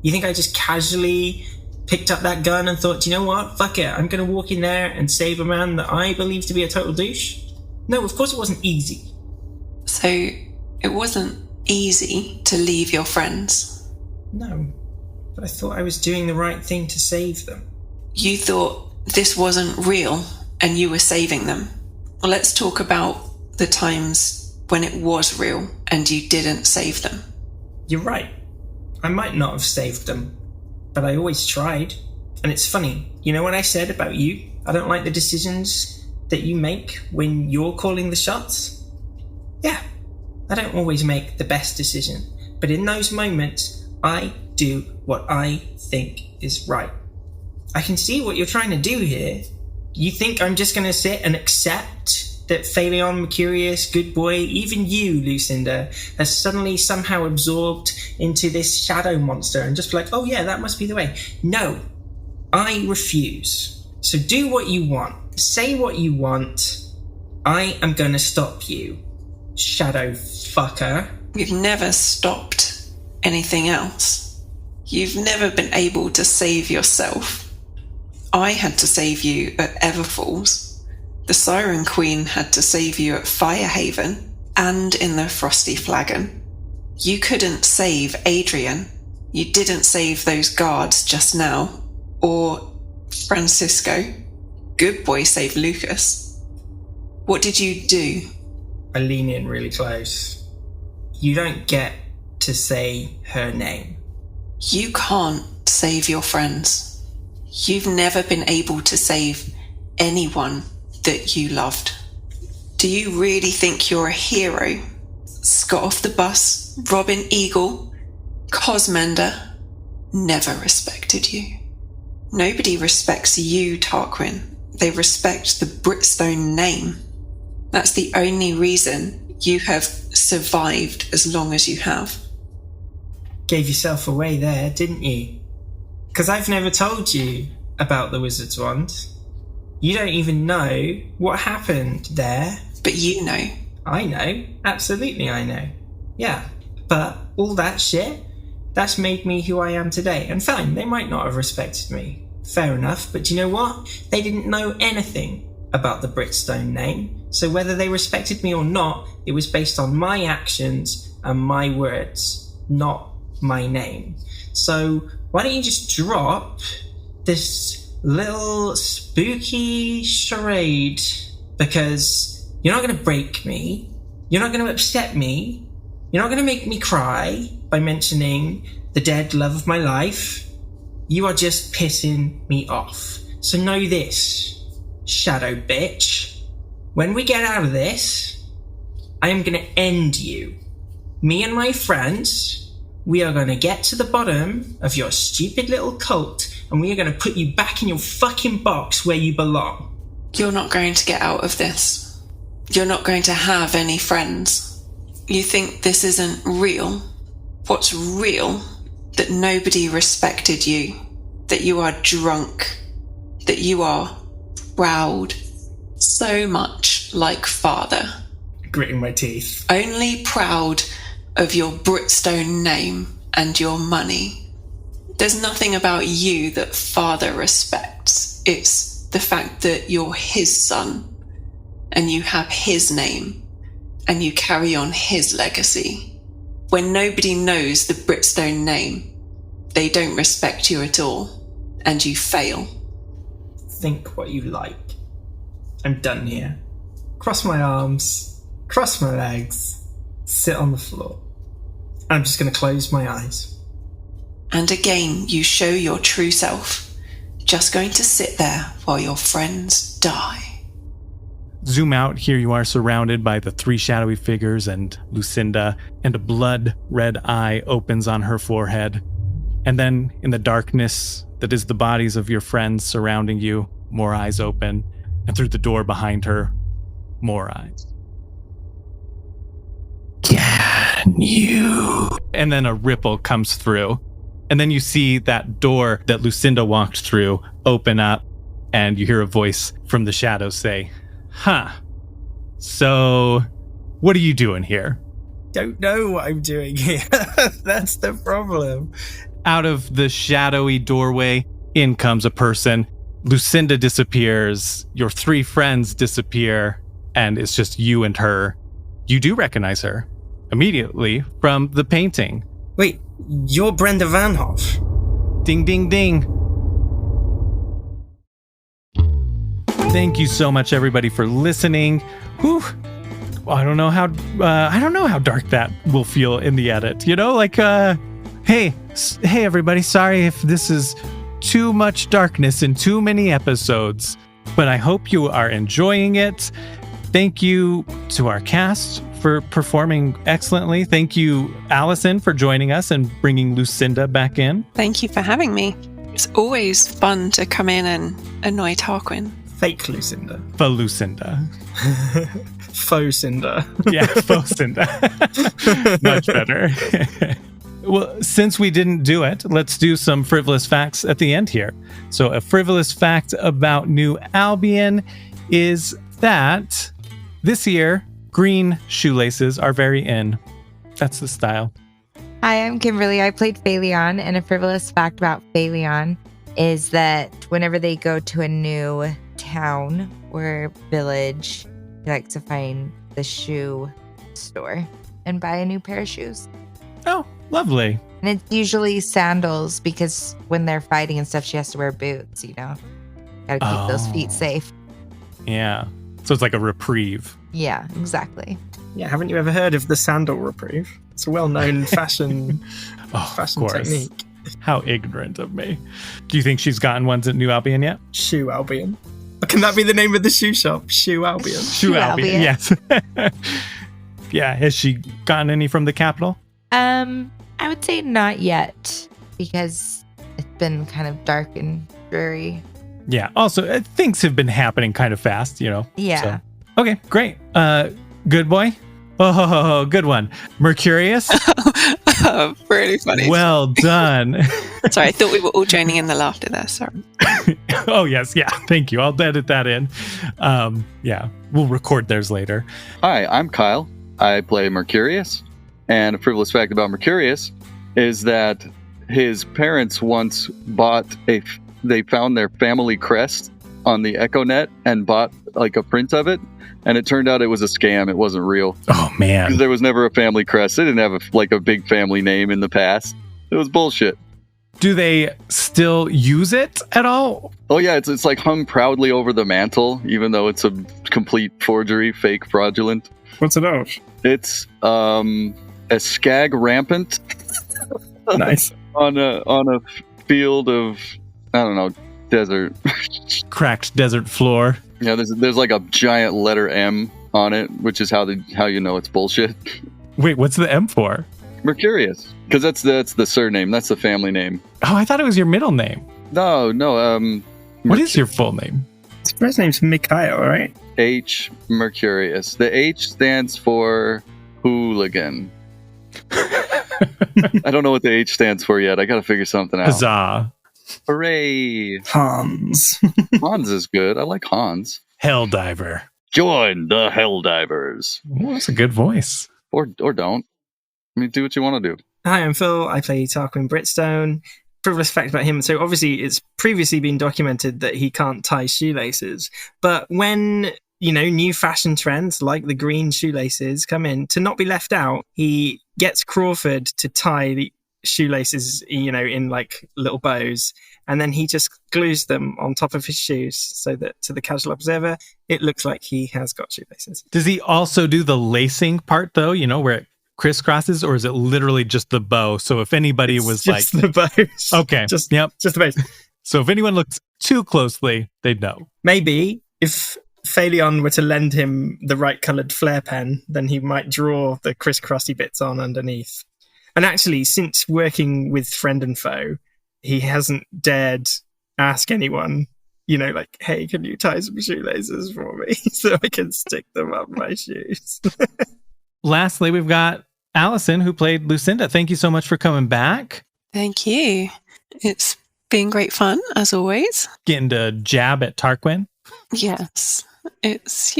You think I just casually picked up that gun and thought, you know what, fuck it, I'm going to walk in there and save a man that I believe to be a total douche? No, of course it wasn't easy. So it wasn't easy to leave your friends? No, but I thought I was doing the right thing to save them. You thought this wasn't real and you were saving them? Well, let's talk about the times when it was real and you didn't save them. You're right. I might not have saved them, but I always tried. And it's funny, you know what I said about you? I don't like the decisions that you make when you're calling the shots. Yeah, I don't always make the best decision, but in those moments, I do what I think is right. I can see what you're trying to do here. You think I'm just going to sit and accept that Phaleon, Mercurius, Good Boy, even you, Lucinda, has suddenly somehow absorbed into this shadow monster and just be like, oh yeah, that must be the way. No, I refuse. So do what you want. Say what you want. I am going to stop you, shadow fucker. You've never stopped anything else. You've never been able to save yourself. I had to save you at Everfalls. The Siren Queen had to save you at Firehaven and in the Frosty Flagon. You couldn't save Adrian. You didn't save those guards just now. Or Francisco. Good Boy saved Lucas. What did you do? I lean in really close. You don't get to say her name. You can't save your friends. You've never been able to save anyone that you loved. Do you really think you're a hero? Scott off the bus, Robin Eagle, Cosmender never respected you. Nobody respects you, Tarquin. They respect the Britstone name. That's the only reason you have survived as long as you have. Gave yourself away there, didn't you? Because I've never told you about the Wizard's Wand. You don't even know what happened there. But you know. I know. Absolutely I know. Yeah. But all that shit, that's made me who I am today. And fine, they might not have respected me. Fair enough. But you know what? They didn't know anything about the Britstone name. So whether they respected me or not, it was based on my actions and my words, not my name. So why don't you just drop this little spooky charade? Because you're not going to break me. You're not going to upset me. You're not going to make me cry by mentioning the dead love of my life. You are just pissing me off. So know this, shadow bitch. When we get out of this, I am going to end you. Me and my friends, we are going to get to the bottom of your stupid little cult and we are going to put you back in your fucking box where you belong. You're not going to get out of this. You're not going to have any friends. You think this isn't real? What's real? That nobody respected you. That you are drunk. That you are proud. So much like father. Gritting my teeth. Only proud of your Britstone name and your money. There's nothing about you that father respects. It's the fact that you're his son and you have his name and you carry on his legacy. When nobody knows the Britstone name, they don't respect you at all and you fail. think what you like. I'm done here. Cross my arms, cross my legs, sit on the floor. I'm just going to close my eyes. And again, you show your true self. Just going to sit there while your friends die. Zoom out. Here you are surrounded by the three shadowy figures and Lucinda, and a blood red eye opens on her forehead. And then in the darkness that is the bodies of your friends surrounding you, more eyes open, and through the door behind her, more eyes. Can you? And then a ripple comes through. And then you see that door that Lucinda walked through open up, and you hear a voice from the shadows say, so what are you doing here? Don't know what I'm doing here. That's the problem. Out of the shadowy doorway, in comes a person. Lucinda disappears. Your three friends disappear. And it's just you and her. You do recognize her immediately from the painting. Wait, you're Brenda Van Hoff? Ding, ding, ding. Thank you so much, everybody, for listening. Whew. Well, I don't know how dark that will feel in the edit. You know, like, hey, everybody. Sorry if this is too much darkness in too many episodes, but I hope you are enjoying it. Thank you to our cast for performing excellently. Thank you, Allison, for joining us and bringing Lucinda back in. Thank you for having me. It's always fun to come in and annoy Tarquin. Fake Lucinda. Faux Lucinda. Faux Cinder. Yeah, faux Cinda. Much better. Well, since we didn't do it, let's do some frivolous facts at the end here. So a frivolous fact about New Albion is that this year, green shoelaces are very in. That's the style. Hi, I'm Kimberly. I played Phaleon, and a frivolous fact about Phaleon is that whenever they go to a new town or village, he likes to find the shoe store and buy a new pair of shoes. Oh, lovely. And it's usually sandals because when they're fighting and stuff, she has to wear boots, you know? Gotta keep those feet safe. Yeah. So it's like a reprieve. Yeah, exactly. Yeah, haven't you ever heard of the sandal reprieve? It's a well-known fashion technique. How ignorant of me. Do you think she's gotten ones at New Albion yet? Shoe Albion. Can that be the name of the shoe shop? Shoe Albion. Shoe Albion, yes. Yeah, has she gotten any from the capital? I would say not yet because it's been kind of dark and dreary. Yeah. Also, things have been happening kind of fast, you know. Yeah. So. Okay, great. Good boy. Oh, good one. Mercurius. Really funny. Well done. Sorry, I thought we were all joining in the laughter there. Sorry. Oh, yes. Yeah. Thank you. I'll edit that in. Yeah. We'll record theirs later. Hi, I'm Kyle. I play Mercurius. And a frivolous fact about Mercurius is that his parents once they found their family crest on the EchoNet and bought like a print of it. And it turned out it was a scam. It wasn't real. Oh, man. Because there was never a family crest. They didn't have a big family name in the past. It was bullshit. Do they still use it at all? Oh, yeah. It's like hung proudly over the mantle, even though it's a complete forgery, fake, fraudulent. What's it of? It's a skag rampant. Nice. on a field of, I don't know, desert. Cracked desert floor. Yeah, there's like a giant letter M on it, which is how you know it's bullshit. Wait, what's the M for? Mercurius, because that's the surname. That's the family name. Oh, I thought it was your middle name. No. What is your full name? His first name's Mikhail, right? H. Mercurius. The H stands for hooligan. I don't know what the H stands for yet. I got to figure something out. Huzzah. Hooray! Hans. Hans is good. I like Hans. Helldiver. Join the Helldivers. Oh, that's a good voice. Or don't. I mean, do what you want to do. Hi, I'm Phil. I play Tarquin Britstone. Frivolous fact about him. So obviously it's previously been documented that he can't tie shoelaces. But when, new fashion trends like the green shoelaces come in, to not be left out, he gets Crawford to tie shoelaces, in like little bows, and then he just glues them on top of his shoes so that to the casual observer, it looks like he has got shoelaces. Does he also do the lacing part though, where it crisscrosses, or is it literally just the bow? So if anybody It's was just like, the bows. okay, just yep. the bows. So if anyone looks too closely, they'd know. Maybe if Phaleon were to lend him the right coloured flare pen, then he might draw the crisscrossy bits on underneath. And actually, since working with friend and foe, he hasn't dared ask anyone, like, hey, can you tie some shoelaces for me so I can stick them up my shoes? Lastly, we've got Allison, who played Lucinda. Thank you so much for coming back. Thank you. It's been great fun, as always. Getting to jab at Tarquin. Yes. It's,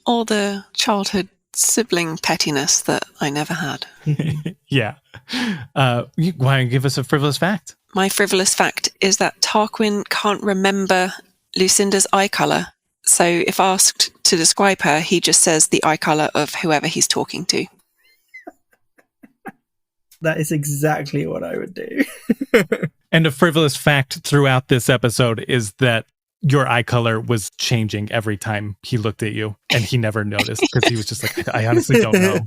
all the childhood sibling pettiness that I never had. Yeah. You want to give us a frivolous fact? My frivolous fact is that Tarquin can't remember Lucinda's eye colour. So if asked to describe her, he just says the eye colour of whoever he's talking to. That is exactly what I would do. And a frivolous fact throughout this episode is that your eye color was changing every time he looked at you, and he never noticed because he was just like, I honestly don't know.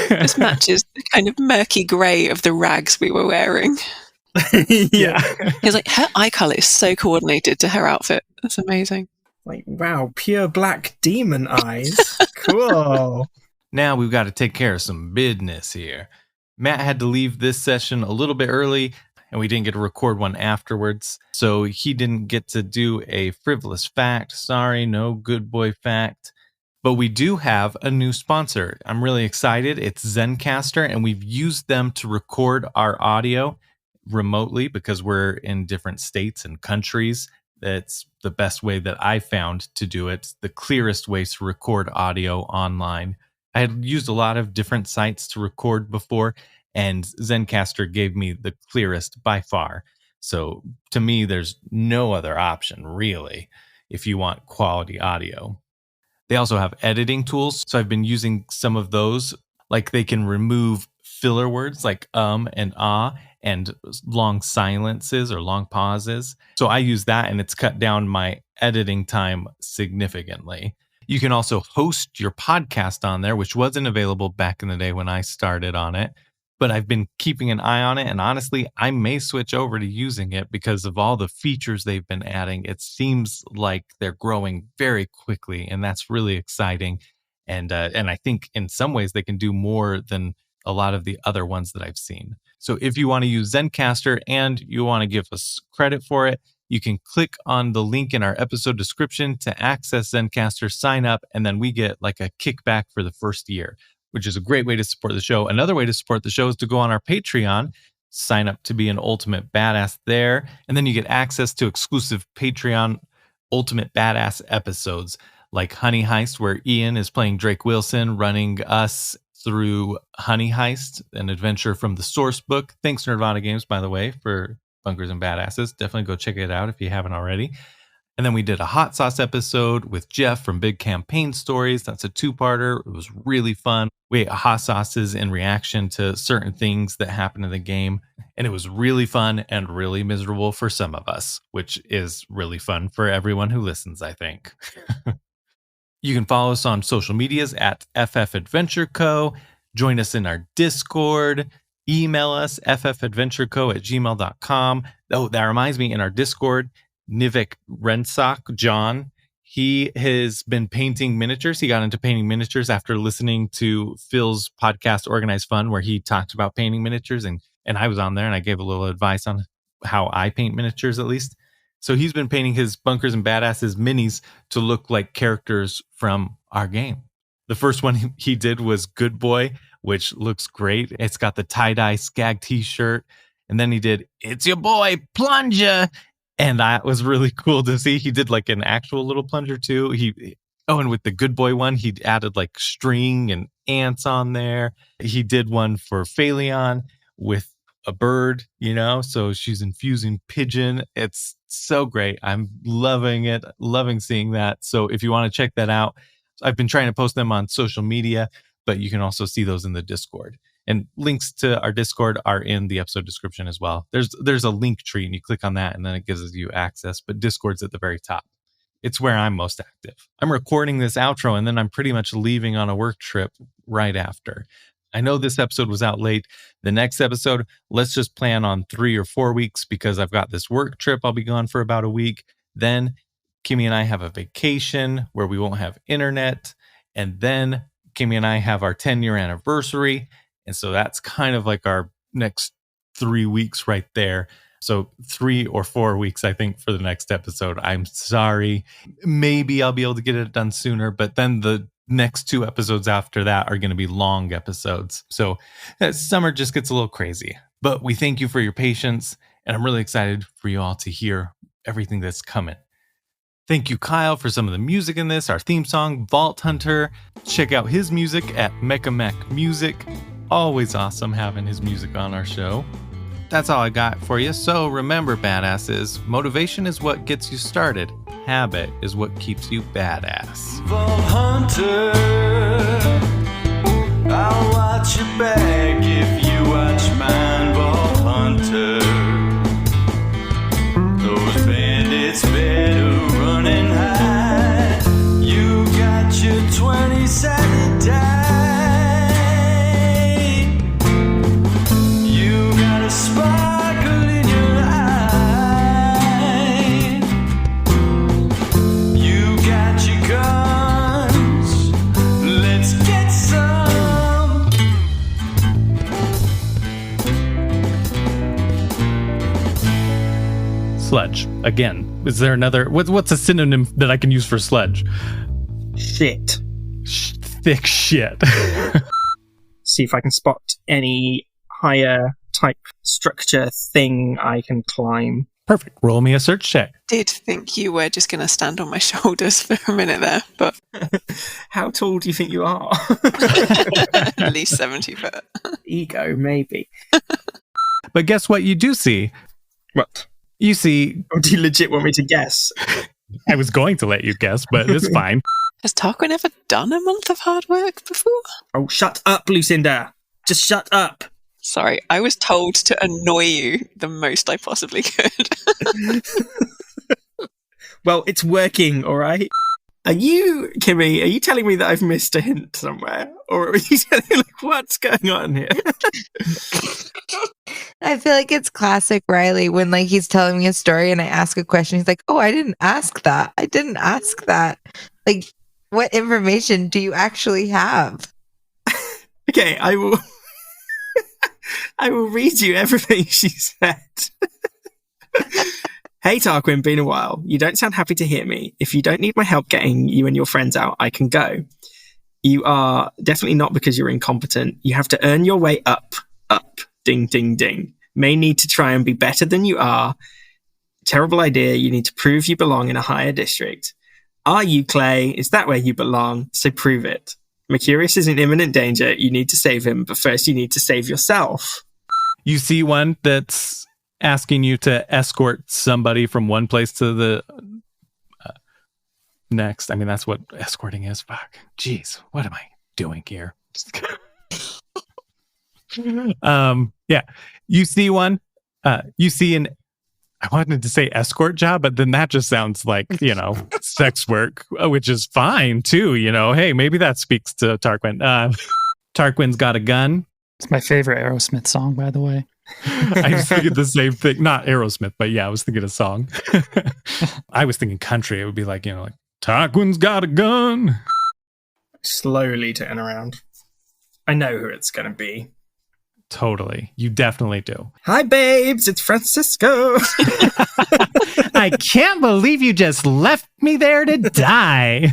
This matches the kind of murky grey of the rags we were wearing. Yeah. He's like, her eye colour is so coordinated to her outfit. That's amazing. Like, wow, pure black demon eyes. Cool. Now we've got to take care of some business here. Matt had to leave this session a little bit early, and we didn't get to record one afterwards. So he didn't get to do a frivolous fact. Sorry, no good boy fact. But we do have a new sponsor. I'm really excited. It's Zencastr, and we've used them to record our audio remotely because we're in different states and countries. That's the best way that I found to do it. The clearest way to record audio online. I had used a lot of different sites to record before, and Zencastr gave me the clearest by far. So to me, there's no other option, really, if you want quality audio. They also have editing tools, so I've been using some of those. Like they can remove filler words like and ah and long silences or long pauses. So I use that, and it's cut down my editing time significantly. You can also host your podcast on there, which wasn't available back in the day when I started on it. But I've been keeping an eye on it, and honestly, I may switch over to using it because of all the features they've been adding. It seems like they're growing very quickly, and that's really exciting. And I think in some ways they can do more than a lot of the other ones that I've seen. So if you want to use Zencastr and you want to give us credit for it, you can click on the link in our episode description to access Zencastr, sign up, and then we get like a kickback for the first year, which is a great way to support the show. Another way to support the show is to go on our Patreon, sign up to be an Ultimate Badass there, and then you get access to exclusive Patreon Ultimate Badass episodes like Honey Heist, where Ian is playing Drake Wilson, running us through Honey Heist, an adventure from the source book. Thanks, Nerdvana Games, by the way, for Bunkers and Badasses. Definitely go check it out if you haven't already. And then we did a hot sauce episode with Jeff from Big Campaign Stories. That's a two-parter. It was really fun. We ate hot sauces in reaction to certain things that happened in the game. And it was really fun and really miserable for some of us, which is really fun for everyone who listens, I think. You can follow us on social medias at FF Adventure Co. Join us in our Discord. Email us, ffadventureco@gmail.com. Oh, that reminds me, in our Discord, Nivek Rensock, John, he has been painting miniatures. He got into painting miniatures after listening to Phil's podcast, Organized Fun, where he talked about painting miniatures. And I was on there and I gave a little advice on how I paint miniatures, at least. So he's been painting his Bunkers and Badasses minis to look like characters from our game. The first one he did was Good Boy, which looks great. It's got the tie-dye Skag t-shirt. And then he did It's Your Boy, Plunger. And that was really cool to see. He did like an actual little plunger too. And with the Good Boy one, he added like string and ants on there. He did one for Phaleon with a bird, so she's infusing pigeon. It's so great. I'm loving it, loving seeing that. So if you want to check that out, I've been trying to post them on social media, but you can also see those in the Discord. And links to our Discord are in the episode description as well. There's a link tree and you click on that and then it gives you access, but Discord's at the very top. It's where I'm most active. I'm recording this outro and then I'm pretty much leaving on a work trip right after. I know this episode was out late. The next episode, let's just plan on 3 or 4 weeks because I've got this work trip. I'll be gone for about a week. Then Kimmy and I have a vacation where we won't have internet. And then Kimmy and I have our 10-year anniversary. And so that's kind of like our next 3 weeks right there. So 3 or 4 weeks, I think, for the next episode. I'm sorry. Maybe I'll be able to get it done sooner, but then the next 2 episodes after that are going to be long episodes. So summer just gets a little crazy. But we thank you for your patience, and I'm really excited for you all to hear everything that's coming. Thank you, Kyle, for some of the music in this. Our theme song, Vault Hunter. Check out his music at Mecha Mech Music. Always awesome having his music on our show. That's all I got for you. So remember, badasses, motivation is what gets you started. Habit is what keeps you badass. Vault Hunter, I'll watch your back if you watch mine, Vault Hunter. Those bandits better run and hide. You got your 20-sided die. You got a sparkle in your eye. You got your guns. Let's get some. Sludge. Again, is there another... What's a synonym that I can use for sludge? Shit. Thick shit. See if I can spot any higher type structure thing I can climb. Perfect. Roll me a search check. Did think you were just going to stand on my shoulders for a minute there, but How tall do you think you are? at least 70 foot. Ego, maybe. But guess what you do see? What? You see... Or do you legit want me to guess? I was going to let you guess, but it's fine. Has Tarquin ever done a month of hard work before? Oh, shut up, Lucinda. Just shut up. Sorry, I was told to annoy you the most I possibly could. Well, it's working, all right? Kimmy, are you telling me that I've missed a hint somewhere? Or are you telling me, like, what's going on here? I feel like it's classic Riley when like he's telling me a story and I ask a question. He's like, "Oh, I didn't ask that. I didn't ask that." Like, what information do you actually have? Okay, I will I will read you everything she said. Hey Tarquin, been a while. You don't sound happy to hear me. If you don't need my help getting you and your friends out, I can go. You are definitely not because you're incompetent. You have to earn your way up. Ding, ding, ding. May need to try and be better than you are. Terrible idea. You need to prove you belong in a higher district. Are you, Clay? Is that where you belong? So prove it. Mercurius is in imminent danger. You need to save him, but first you need to save yourself. You see one that's asking you to escort somebody from one place to the next. I mean, that's what escorting is. Fuck. Jeez, what am I doing here? Yeah. You see one. You see an... I wanted to say escort job, but then that just sounds like, sex work, which is fine too. Hey, maybe that speaks to Tarquin. Tarquin's got a gun. It's my favorite Aerosmith song, by the way. I was thinking the same thing. Not Aerosmith, but yeah, I was thinking a song. I was thinking country. It would be like, like Tarquin's got a gun. Slowly turn around. I know who it's going to be. Totally. You definitely do. Hi, babes. It's Francisco. I can't believe you just left me there to die.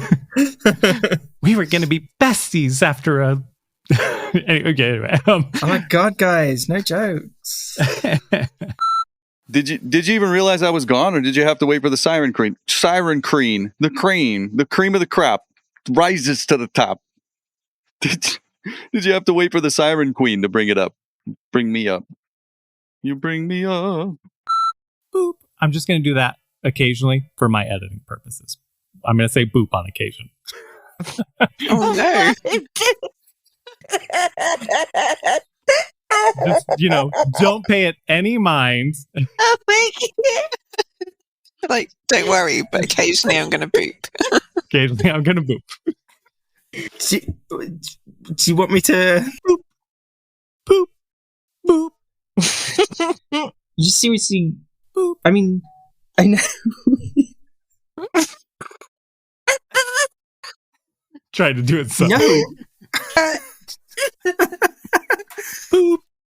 We were going to be besties after a... Anyway. Oh my God, guys. No jokes. Did you even realize I was gone, or did you have to wait for the siren crane? The cream of the crop rises to the top. Did you have to wait for the siren queen to bring it up? Bring me up. You bring me up. Boop. I'm just going to do that occasionally for my editing purposes. I'm going to say boop on occasion. Oh no. Just, don't pay it any mind. Oh my God. Like, don't worry, but occasionally I'm going to boop. Occasionally I'm going to boop. Do you want me to? Boop. Boop. You seriously? Boop. I mean, I know. Try to do it so. No.